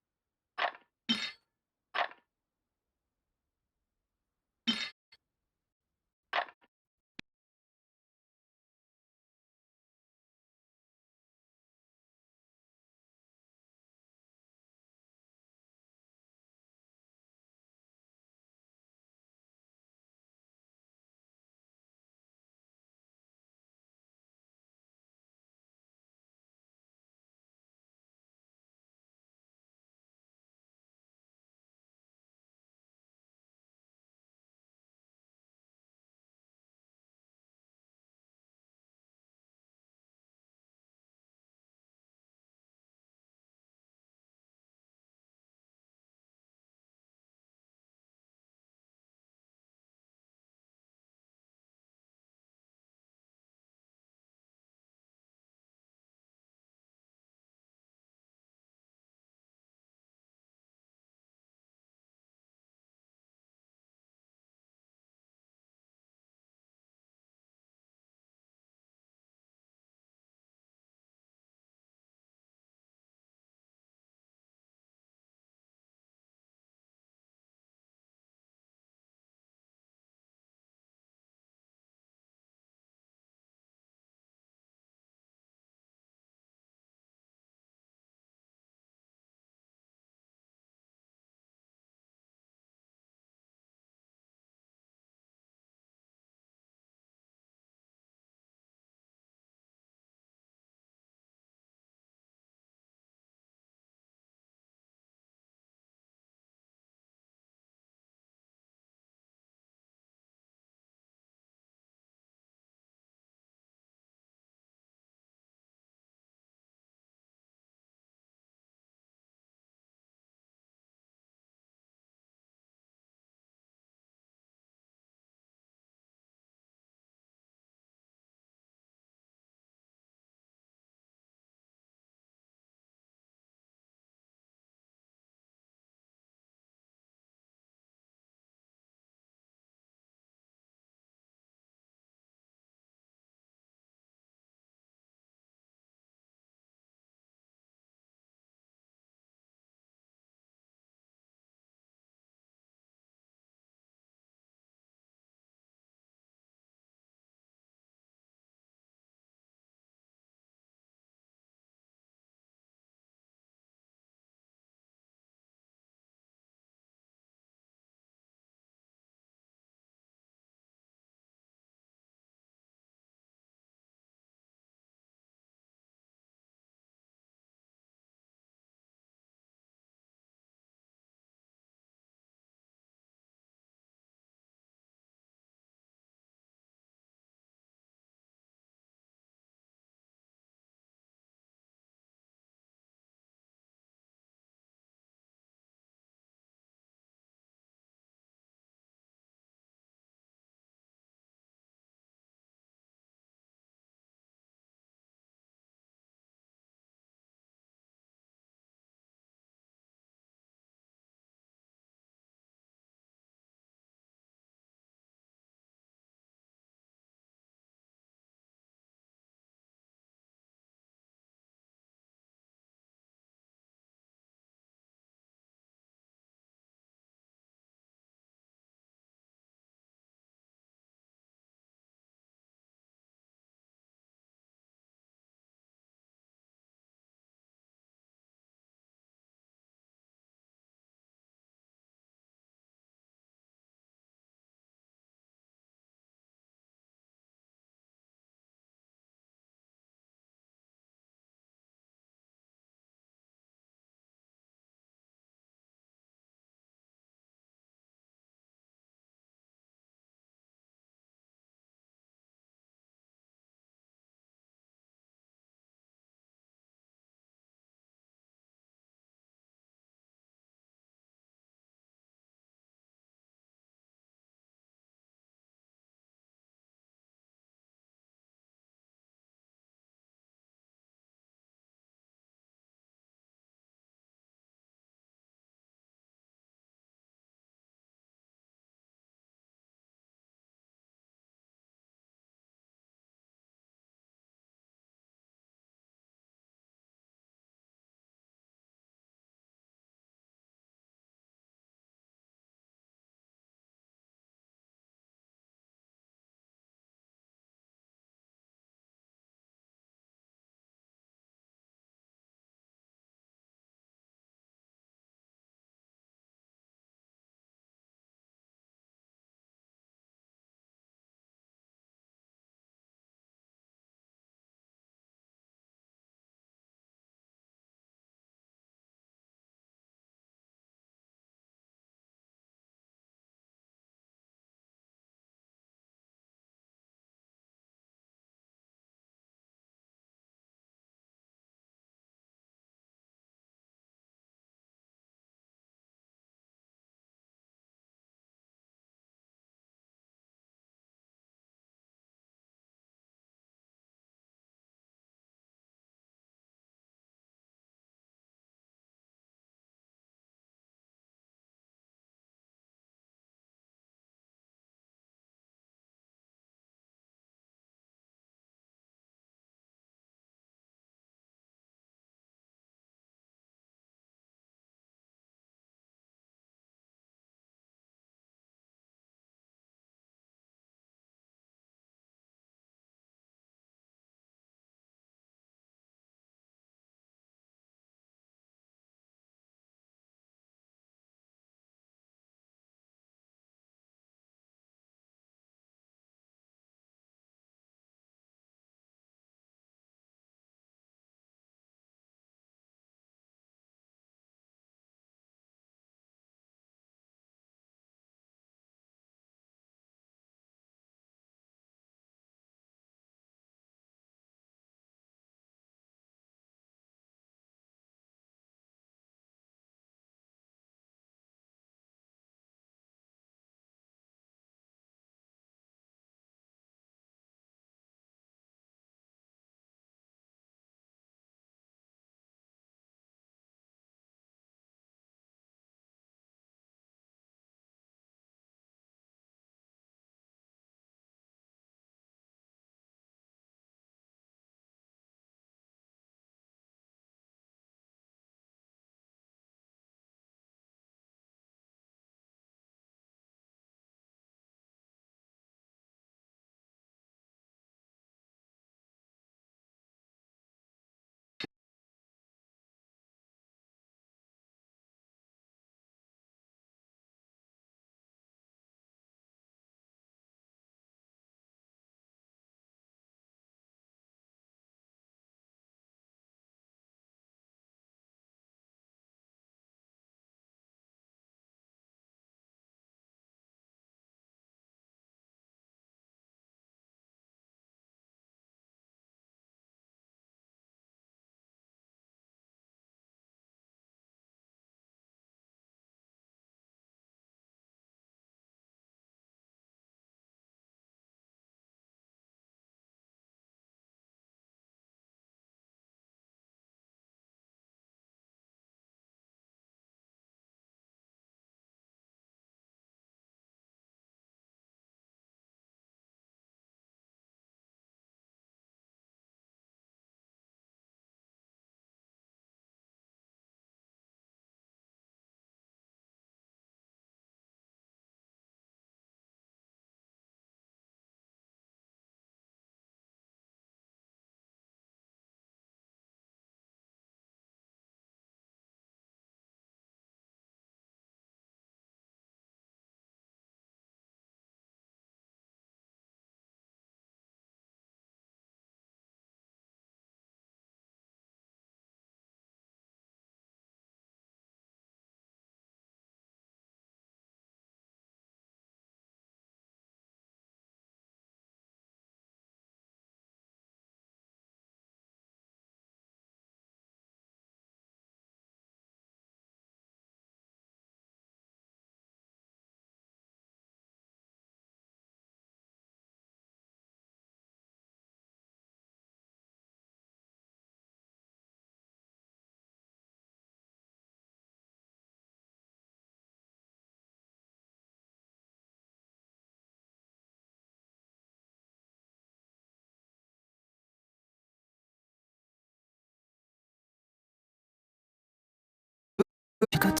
goods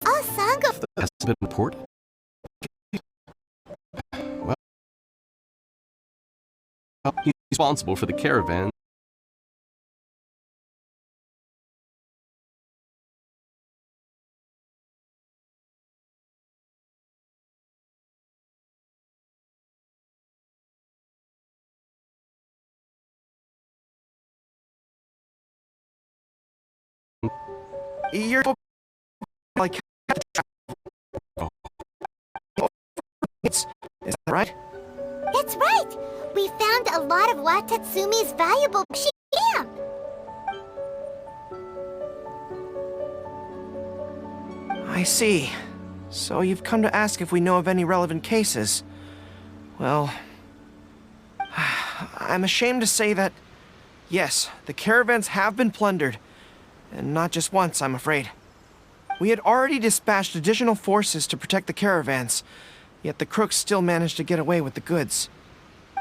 Oh, Sango. has been reported. Well, he's responsible for the caravan. You're like is that right? That's right. We found a lot of Watatsumi's valuable camp. I see. So you've come to ask if we know of any relevant cases. Well, I'm ashamed to say that, yes, the caravans have been plundered. And not just once, I'm afraid. We had already dispatched additional forces to protect the caravans, yet the crooks still managed to get away with the goods.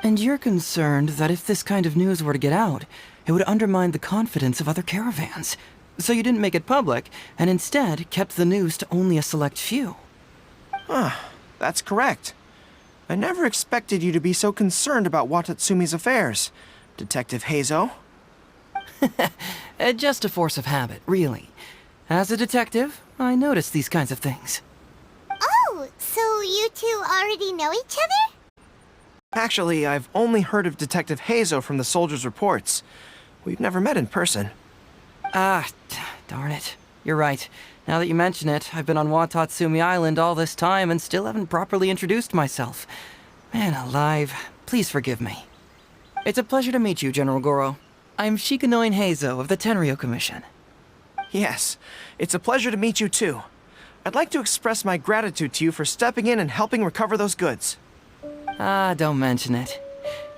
And you're concerned that if this kind of news were to get out, it would undermine the confidence of other caravans. So you didn't make it public, and instead kept the news to only a select few. That's correct. I never expected you to be so concerned about Watatsumi's affairs, Detective Heizou. Just a force of habit, really. As a detective, I notice these kinds of things. Oh, so you two already know each other? Actually, I've only heard of Detective Heizou from the soldiers' reports. We've never met in person. Darn it. You're right. Now that you mention it, I've been on Watatsumi Island all this time and still haven't properly introduced myself. Man alive, please forgive me. It's a pleasure to meet you, General Goro. I'm Shikanoin Heizou of the Tenryo Commission. Yes, it's a pleasure to meet you too. I'd like to express my gratitude to you for stepping in and helping recover those goods. Don't mention it.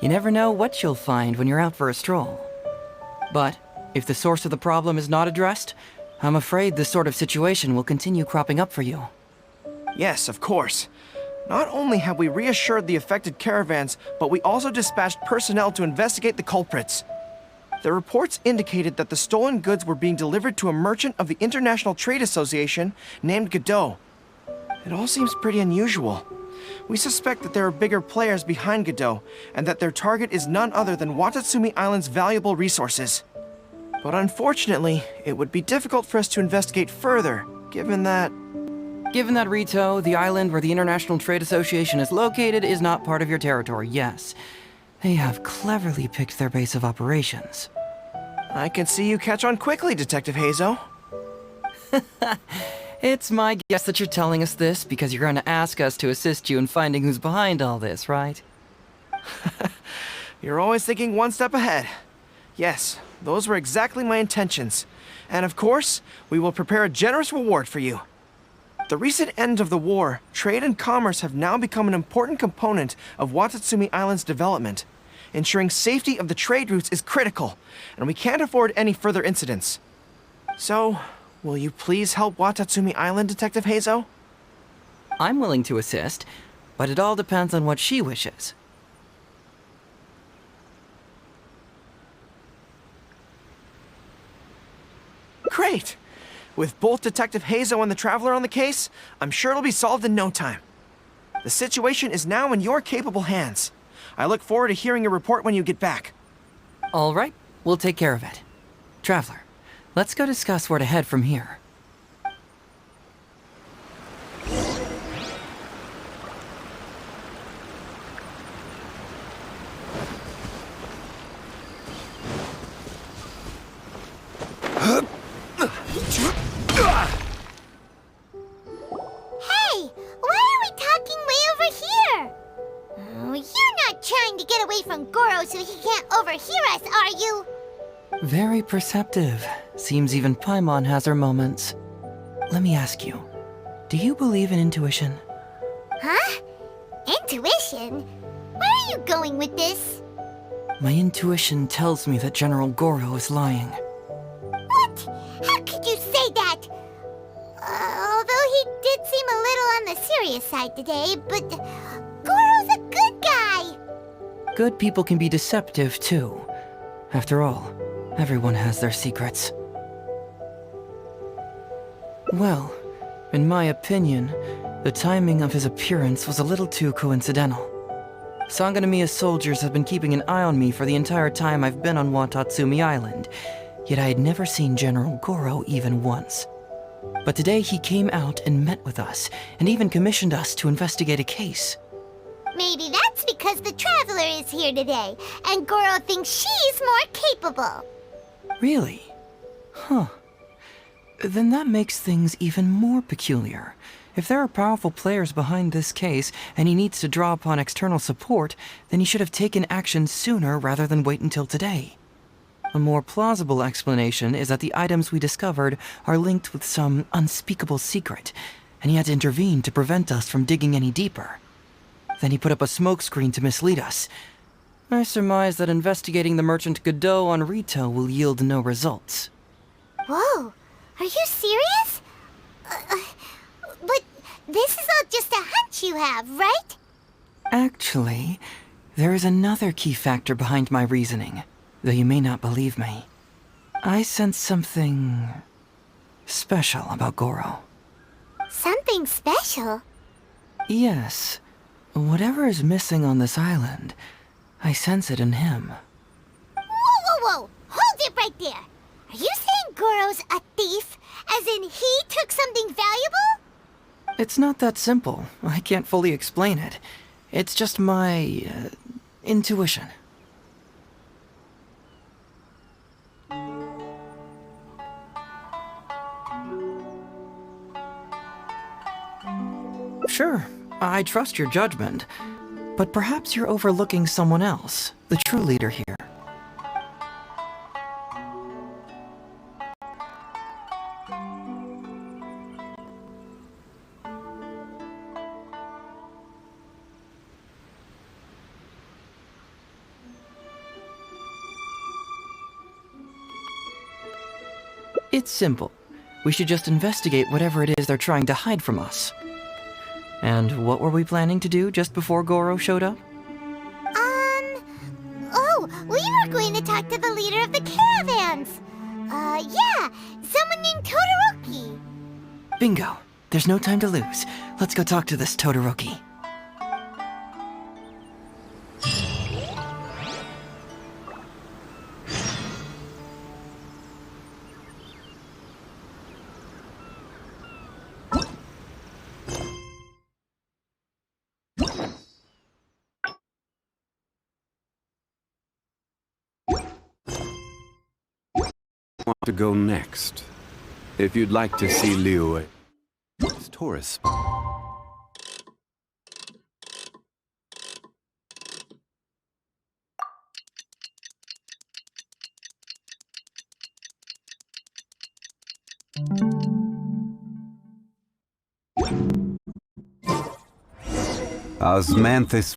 You never know what you'll find when you're out for a stroll. But if the source of the problem is not addressed, I'm afraid this sort of situation will continue cropping up for you. Yes, of course. Not only have we reassured the affected caravans, but we also dispatched personnel to investigate the culprits. The reports indicated that the stolen goods were being delivered to a merchant of the International Trade Association named Godot. It all seems pretty unusual. We suspect that there are bigger players behind Godot, and that their target is none other than Watatsumi Island's valuable resources. But unfortunately, it would be difficult for us to investigate further, given that... Given that, Rito, the island where the International Trade Association is located is not part of your territory, yes. They have cleverly picked their base of operations. I can see you catch on quickly, Detective Heizou. It's my guess that you're telling us this because you're going to ask us to assist you in finding who's behind all this, right? You're always thinking one step ahead. Yes, those were exactly my intentions. And of course, we will prepare a generous reward for you. The recent end of the war, trade and commerce have now become an important component of Watatsumi Island's development. Ensuring safety of the trade routes is critical, and we can't afford any further incidents. So, will you please help Watatsumi Island, Detective Heizou? I'm willing to assist, but it all depends on what she wishes. Great! With both Detective Heizou and the Traveler on the case, I'm sure it'll be solved in no time. The situation is now in your capable hands. I look forward to hearing your report when you get back. All right, we'll take care of it. Traveler, let's go discuss where to head from here. Hey, why are we talking way over here? Oh, you're not trying to get away from Goro so he can't overhear us, are you? Very perceptive. Seems even Paimon has her moments. Let me ask you, do you believe in intuition? Huh? Intuition? Where are you going with this? My intuition tells me that General Goro is lying. What? How could you say that? Although he did seem a little on the serious side today, but Goro's a good guy. Good people can be deceptive, too. After all, everyone has their secrets. Well, in my opinion, the timing of his appearance was a little too coincidental. Sanganamiya's soldiers have been keeping an eye on me for the entire time I've been on Watatsumi Island, yet I had never seen General Goro even once. But today he came out and met with us, and even commissioned us to investigate a case. Maybe that's because the Traveler is here today, and Goro thinks she's more capable. Really? Huh. Then that makes things even more peculiar. If there are powerful players behind this case, and he needs to draw upon external support, then he should have taken action sooner rather than wait until today. A more plausible explanation is that the items we discovered are linked with some unspeakable secret, and he had to intervene to prevent us from digging any deeper. Then he put up a smokescreen to mislead us. I surmise that investigating the merchant Godot on Rito will yield no results. Whoa, are you serious? But this is all just a hunch you have, right? Actually, there is another key factor behind my reasoning, though you may not believe me. I sense something special about Goro. Something special? Yes. Whatever is missing on this island, I sense it in him. Whoa! Hold it right there! Are you saying Goro's a thief? As in he took something valuable? It's not that simple. I can't fully explain it. It's just my intuition. Sure, I trust your judgment, but perhaps you're overlooking someone else, the true leader here. It's simple. We should just investigate whatever it is they're trying to hide from us. And what were we planning to do just before Goro showed up? Oh, we were going to talk to the leader of the caravans. Yeah, someone named Todoroki. Bingo. There's no time to lose. Let's go talk to this Todoroki. Want to go next? If you'd like to see Liu, it's tourist. Osmanthus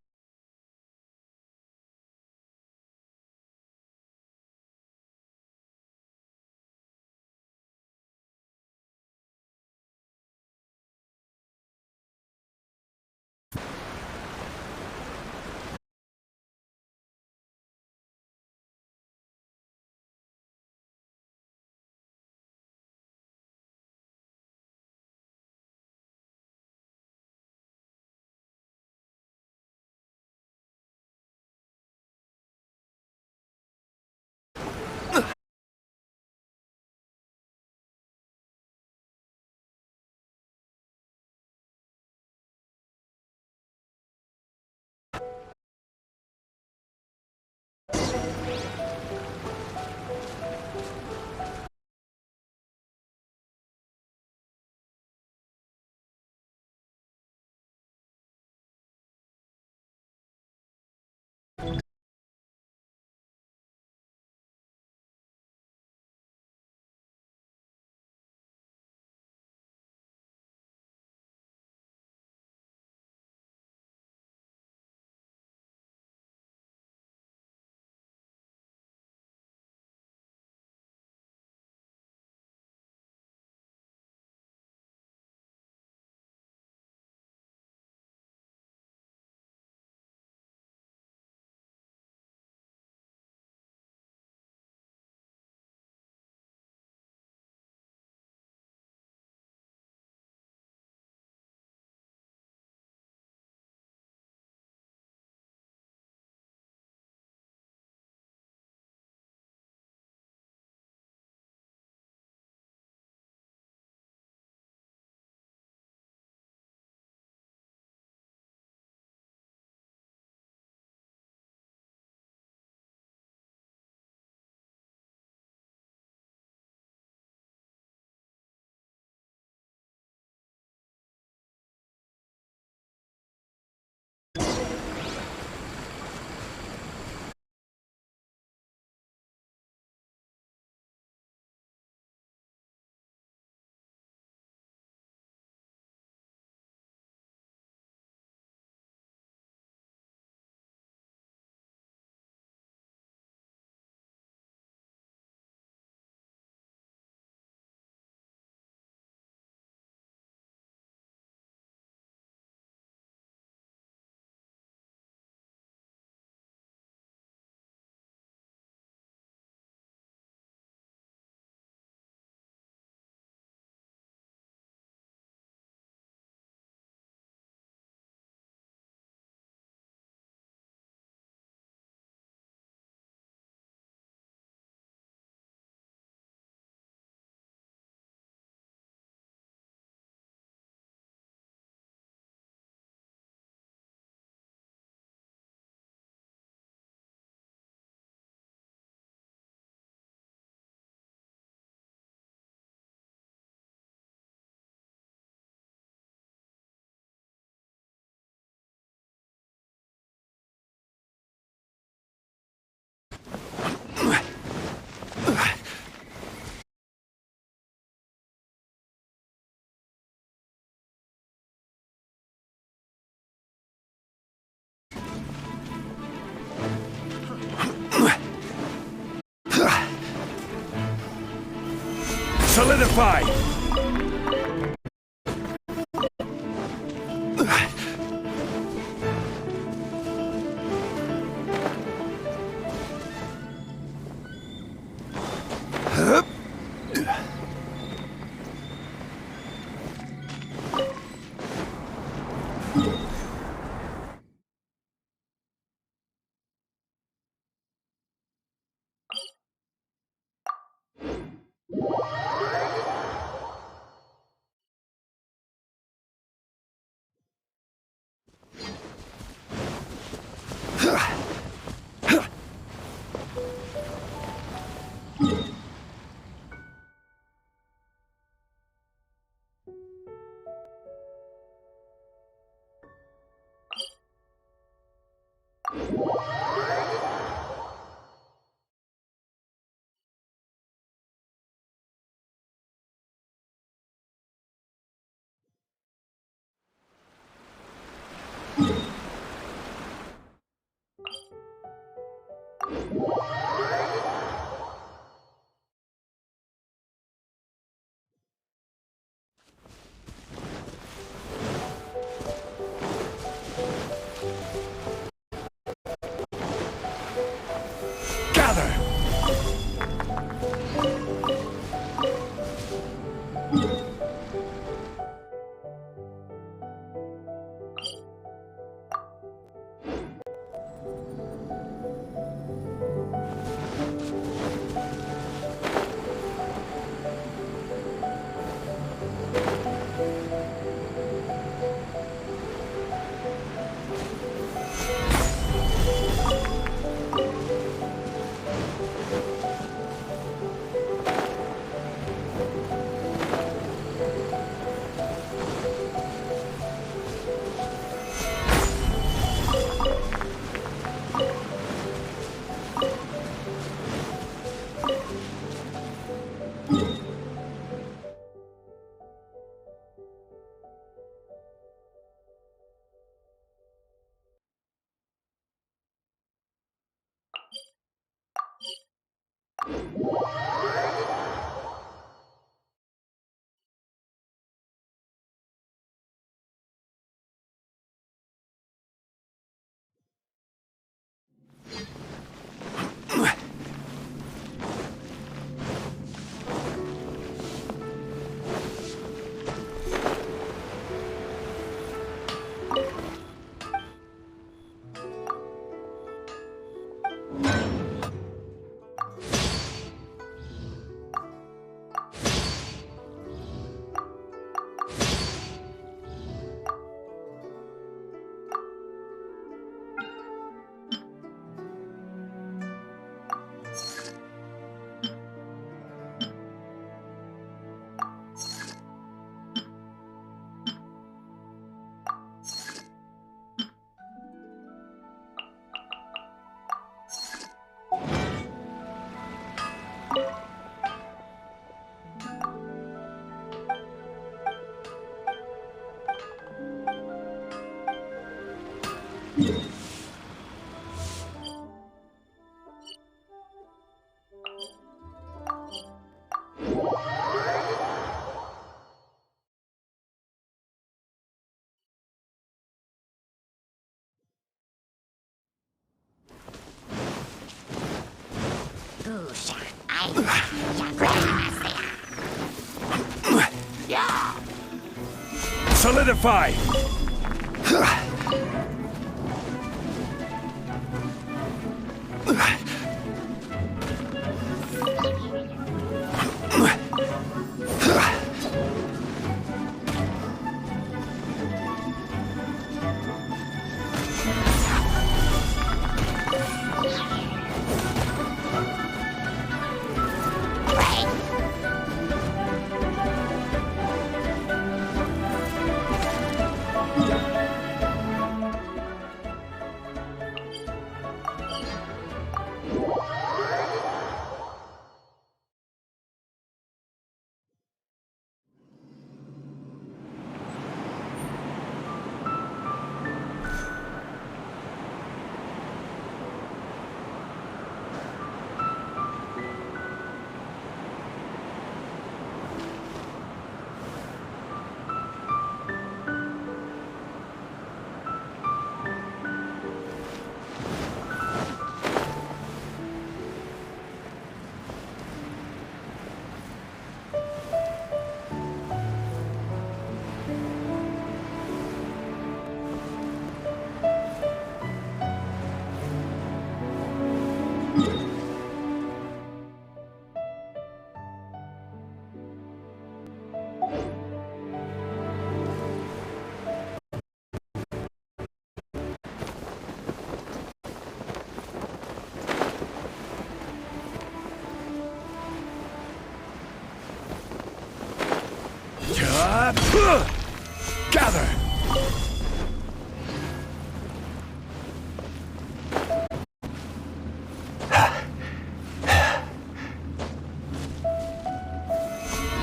Solidify! Gather! Solidify! Gather! Gather!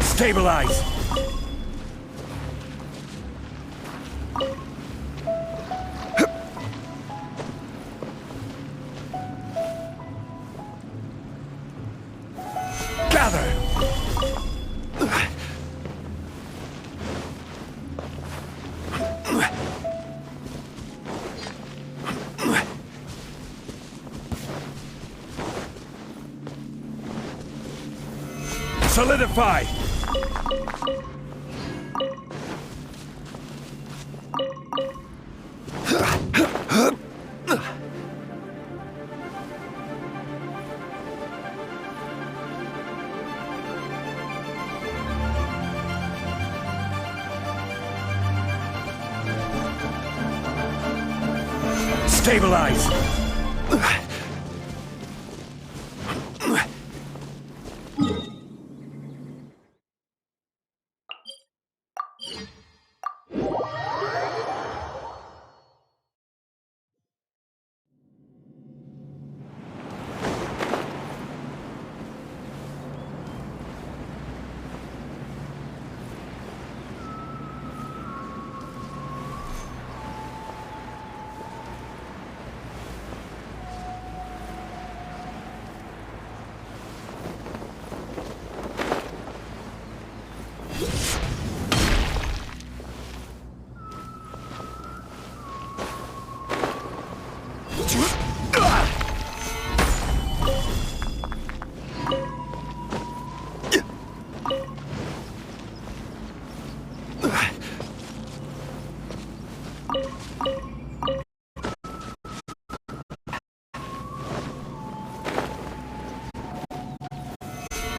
Stabilize! Gather! Solidify! Stabilize!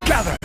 Gather!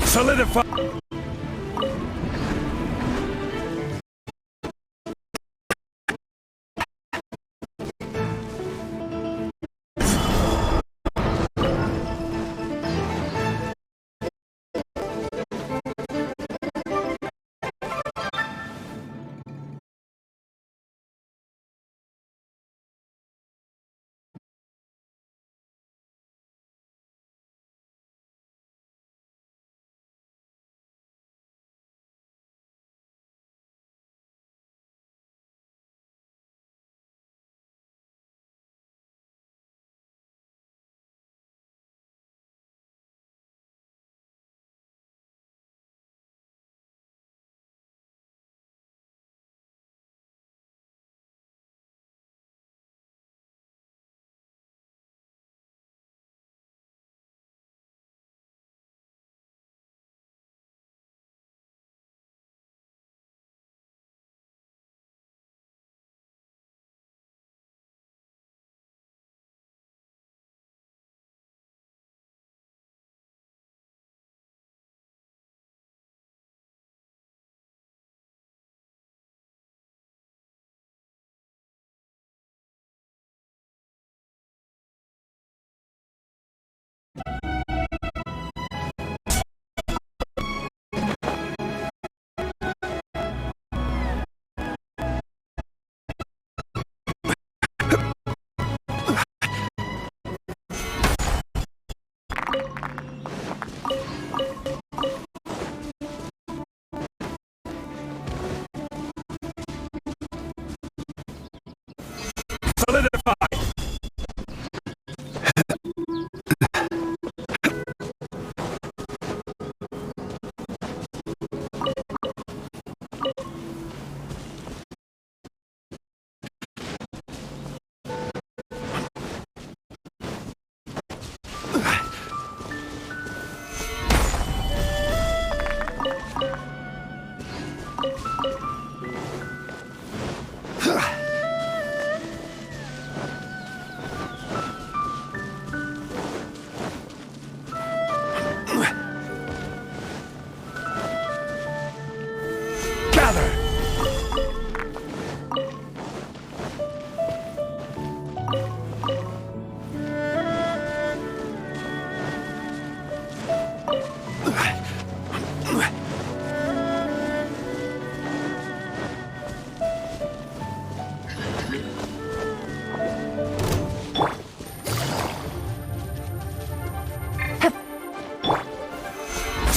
Solidify!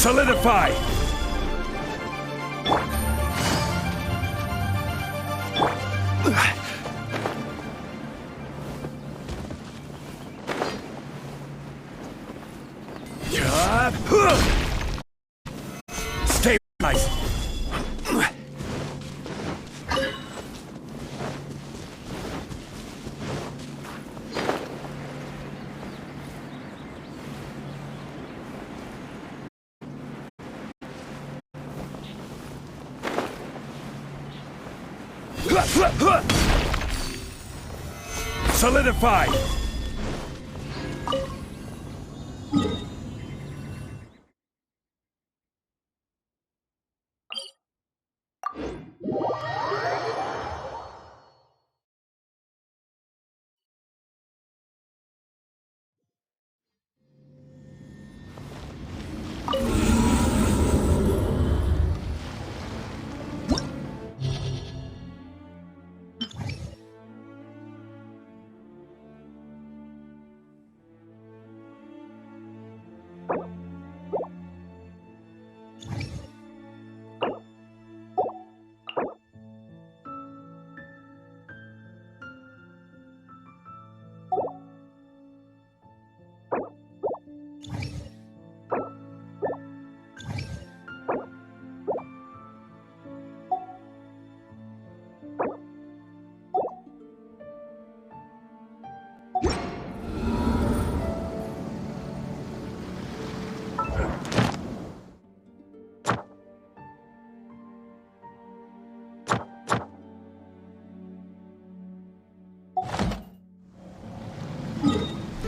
Solidify! Stabilize! Solidify!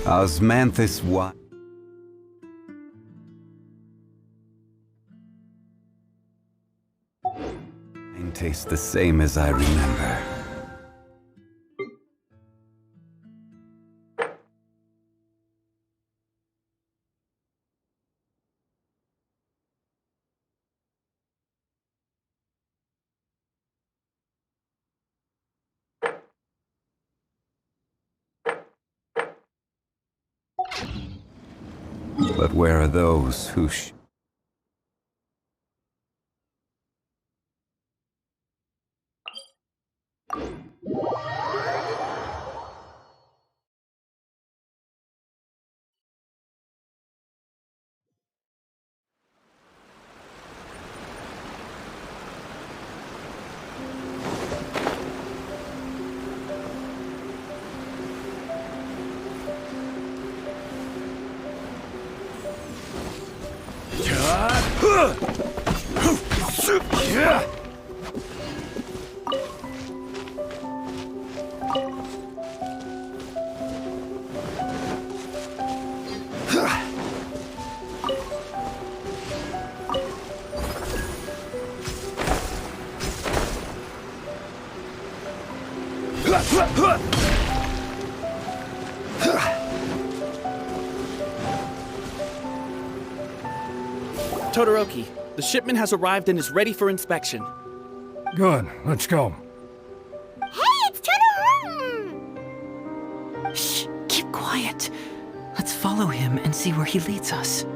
Osmanthus what? Mine tastes the same as I remember. But where are those who Todoroki, the shipment has arrived and is ready for inspection. Good, let's go. Hey, it's Todoroki! Shh, keep quiet. Let's follow him and see where he leads us.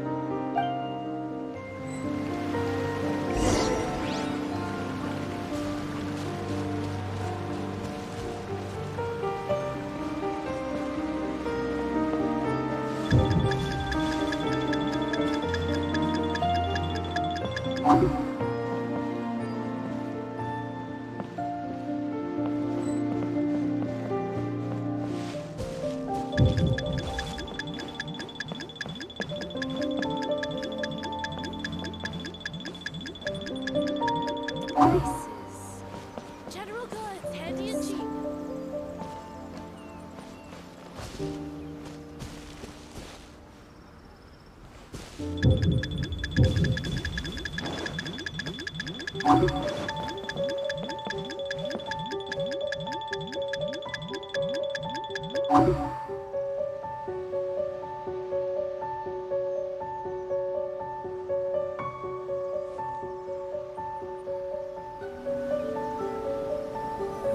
General goods, handy and cheap.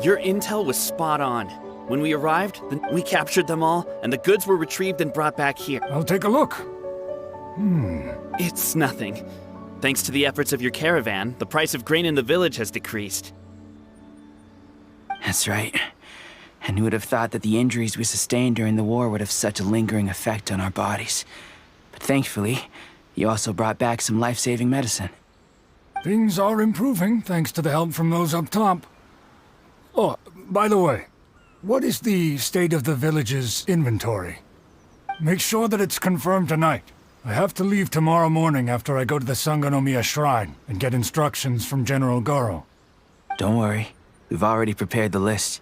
Your intel was spot on. When we arrived, we captured them all, and the goods were retrieved and brought back here. I'll take a look. It's nothing. Thanks to the efforts of your caravan, the price of grain in the village has decreased. That's right. And who would have thought that the injuries we sustained during the war would have such a lingering effect on our bodies? But thankfully, you also brought back some life-saving medicine. Things are improving thanks to the help from those up top. Oh, by the way, what is the state of the village's inventory? Make sure that it's confirmed tonight. I have to leave tomorrow morning after I go to the Sangonomiya Shrine and get instructions from General Goro. Don't worry. We've already prepared the list.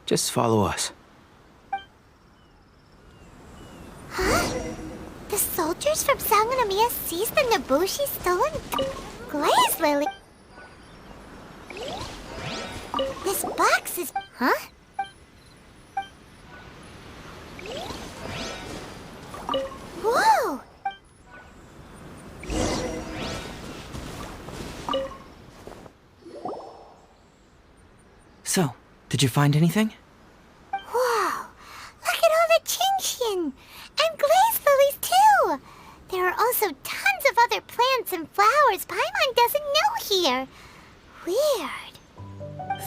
Just follow us. Huh? The soldiers from Sangonomiya seized the Nobushi stolen glaze lily. This box is... Huh? Whoa! So, did you find anything? Whoa! Look at all the Genshin! And glaze lilies, too! There are also tons of other plants and flowers Paimon doesn't know here. Weird.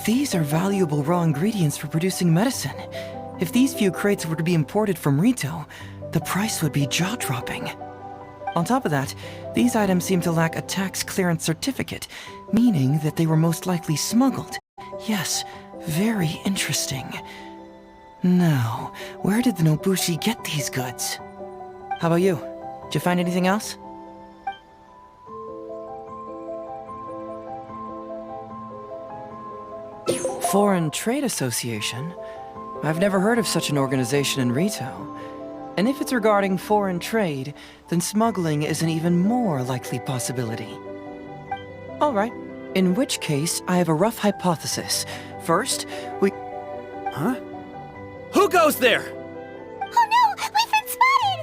These are valuable raw ingredients for producing medicine. If these few crates were to be imported from Rito, the price would be jaw-dropping. On top of that, these items seem to lack a tax clearance certificate, meaning that they were most likely smuggled. Yes, very interesting. Now, where did the Nobushi get these goods? How about you? Did you find anything else? Foreign Trade Association? I've never heard of such an organization in Rito. And if it's regarding foreign trade, then smuggling is an even more likely possibility. All right. In which case, I have a rough hypothesis. First, we... Huh? Who goes there? Oh no! We've been spotted!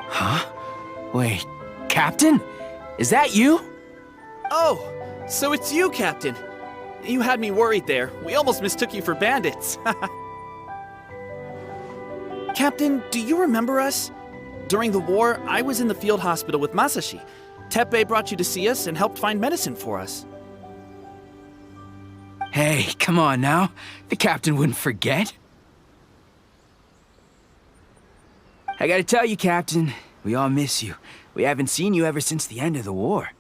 Huh? Wait, Captain? Is that you? Oh, so it's you, Captain. You had me worried there. We almost mistook you for bandits. Captain, do you remember us? During the war, I was in the field hospital with Masashi. Teppei brought you to see us and helped find medicine for us. Hey, come on now. The captain wouldn't forget. I gotta tell you, Captain, we all miss you. We haven't seen you ever since the end of the war.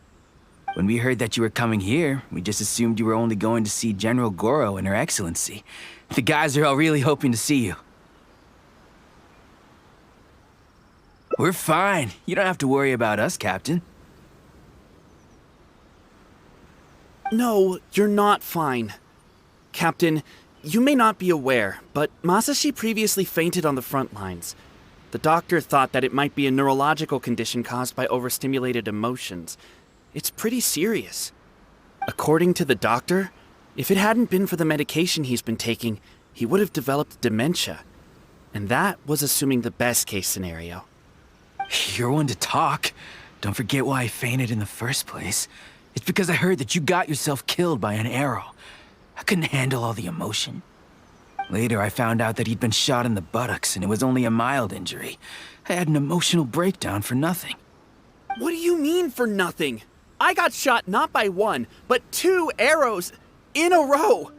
When we heard that you were coming here, we just assumed you were only going to see General Goro and Her Excellency. The guys are all really hoping to see you. We're fine. You don't have to worry about us, Captain. No, you're not fine. Captain, you may not be aware, but Masashi previously fainted on the front lines. The doctor thought that it might be a neurological condition caused by overstimulated emotions. It's pretty serious. According to the doctor, if it hadn't been for the medication he's been taking, he would have developed dementia. And that was assuming the best case scenario. You're one to talk. Don't forget why I fainted in the first place. It's because I heard that you got yourself killed by an arrow. I couldn't handle all the emotion. Later, I found out that he'd been shot in the buttocks and it was only a mild injury. I had an emotional breakdown for nothing. What do you mean for nothing? I got shot not by one, but 2 arrows in a row.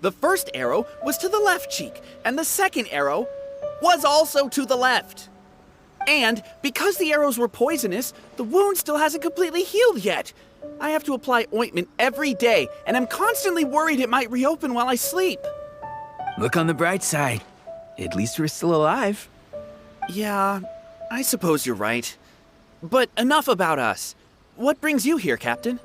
The first arrow was to the left cheek, and the second arrow was also to the left. And because the arrows were poisonous, the wound still hasn't completely healed yet. I have to apply ointment every day, and I'm constantly worried it might reopen while I sleep. Look on the bright side. At least we're still alive. Yeah, I suppose you're right. But enough about us. What brings you here, Captain?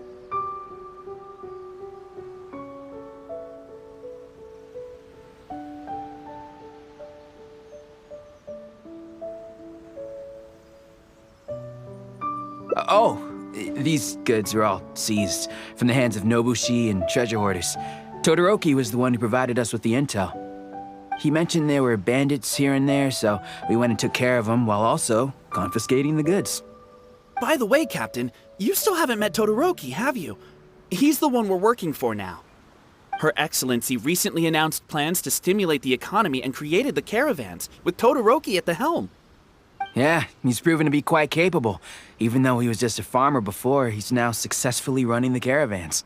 These goods were all seized from the hands of Nobushi and treasure hoarders. Todoroki was the one who provided us with the intel. He mentioned there were bandits here and there, so we went and took care of them while also confiscating the goods. By the way, Captain, you still haven't met Todoroki, have you? He's the one we're working for now. Her Excellency recently announced plans to stimulate the economy and created the caravans, with Todoroki at the helm. Yeah, he's proven to be quite capable. Even though he was just a farmer before, he's now successfully running the caravans.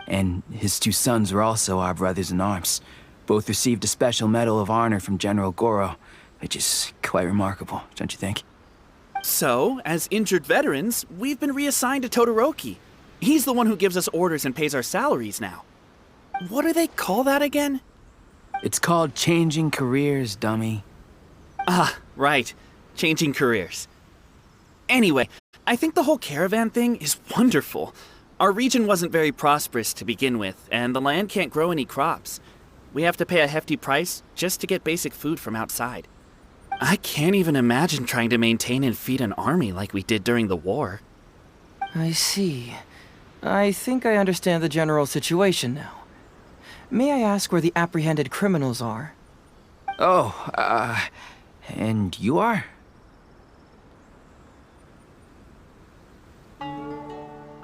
And his two sons are also our brothers in arms. Both received a special medal of honor from General Goro, which is quite remarkable, don't you think? So, as injured veterans, we've been reassigned to Todoroki. He's the one who gives us orders and pays our salaries now. What do they call that again? It's called changing careers, dummy. Ah, right. Changing careers. Anyway, I think the whole caravan thing is wonderful. Our region wasn't very prosperous to begin with, and the land can't grow any crops. We have to pay a hefty price just to get basic food from outside. I can't even imagine trying to maintain and feed an army like we did during the war. I see. I think I understand the general situation now. May I ask where the apprehended criminals are? Oh, and you are?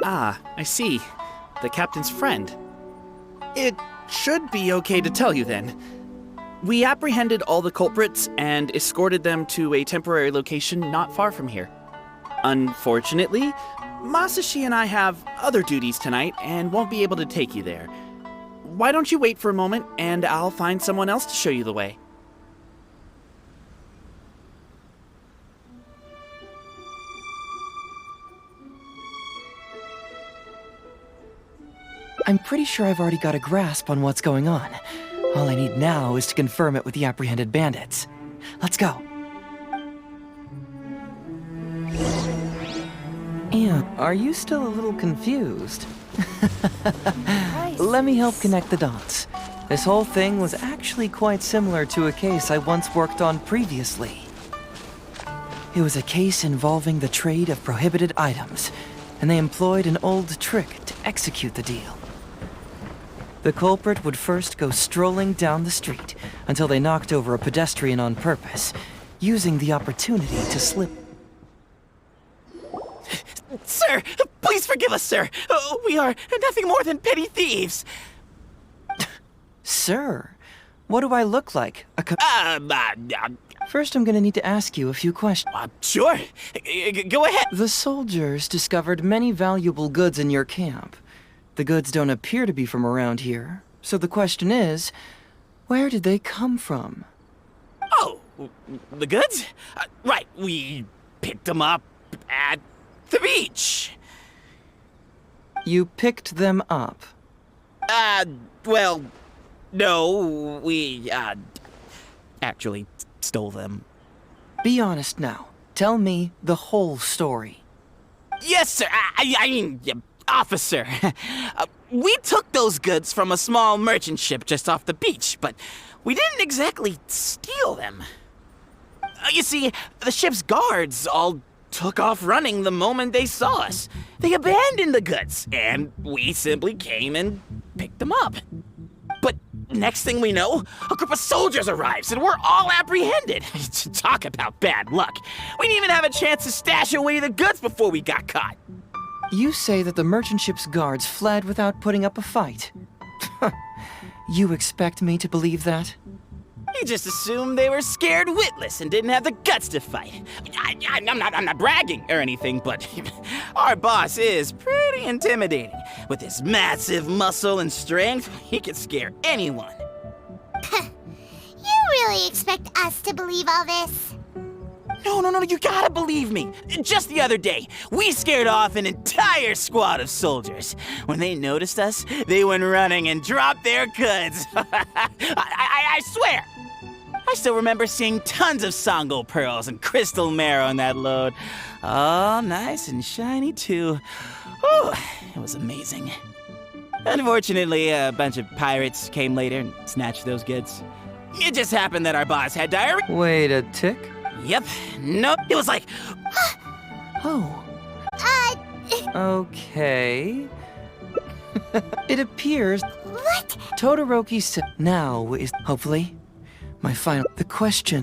Ah, I see. The captain's friend. It should be okay to tell you then. We apprehended all the culprits and escorted them to a temporary location not far from here. Unfortunately, Masashi and I have other duties tonight and won't be able to take you there. Why don't you wait for a moment and I'll find someone else to show you the way. I'm pretty sure I've already got a grasp on what's going on. All I need now is to confirm it with the apprehended bandits. Let's go. Yeah, are you still a little confused? Let me help connect the dots. This whole thing was actually quite similar to a case I once worked on previously. It was a case involving the trade of prohibited items, and they employed an old trick to execute the deal. The culprit would first go strolling down the street until they knocked over a pedestrian on purpose, using the opportunity to slip. Sir, please forgive us, sir. We are nothing more than petty thieves. Sir, what do I look like? First, I'm gonna need to ask you a few questions. Sure. Go ahead. The soldiers discovered many valuable goods in your camp. The goods don't appear to be from around here, so the question is, where did they come from? Oh, the goods? Right, we picked them up at the beach. You picked them up? Well, no, we, actually stole them. Be honest now. Tell me the whole story. Yes, sir. I mean, officer. We took those goods from a small merchant ship just off the beach, but we didn't exactly steal them. You see, the ship's guards all took off running the moment they saw us. They abandoned the goods, and we simply came and picked them up. But next thing we know, a group of soldiers arrives, and we're all apprehended. Talk about bad luck. We didn't even have a chance to stash away the goods before we got caught. You say that the merchant ship's guards fled without putting up a fight. You expect me to believe that? He just assumed they were scared witless and didn't have the guts to fight. I'm not bragging or anything, but our boss is pretty intimidating. With his massive muscle and strength, he could scare anyone. You really expect us to believe all this? No, you gotta believe me. Just the other day, we scared off an entire squad of soldiers. When they noticed us, they went running and dropped their goods. I swear. I still remember seeing tons of Sango pearls and crystal marrow in that load. All nice and shiny, too. Whew, it was amazing. Unfortunately, a bunch of pirates came later and snatched those goods. It just happened that our boss had diarrhea. Wait a tick. Yep. No, it was like... Oh. Okay. It appears... What? Todoroki said now is, hopefully, my final... The question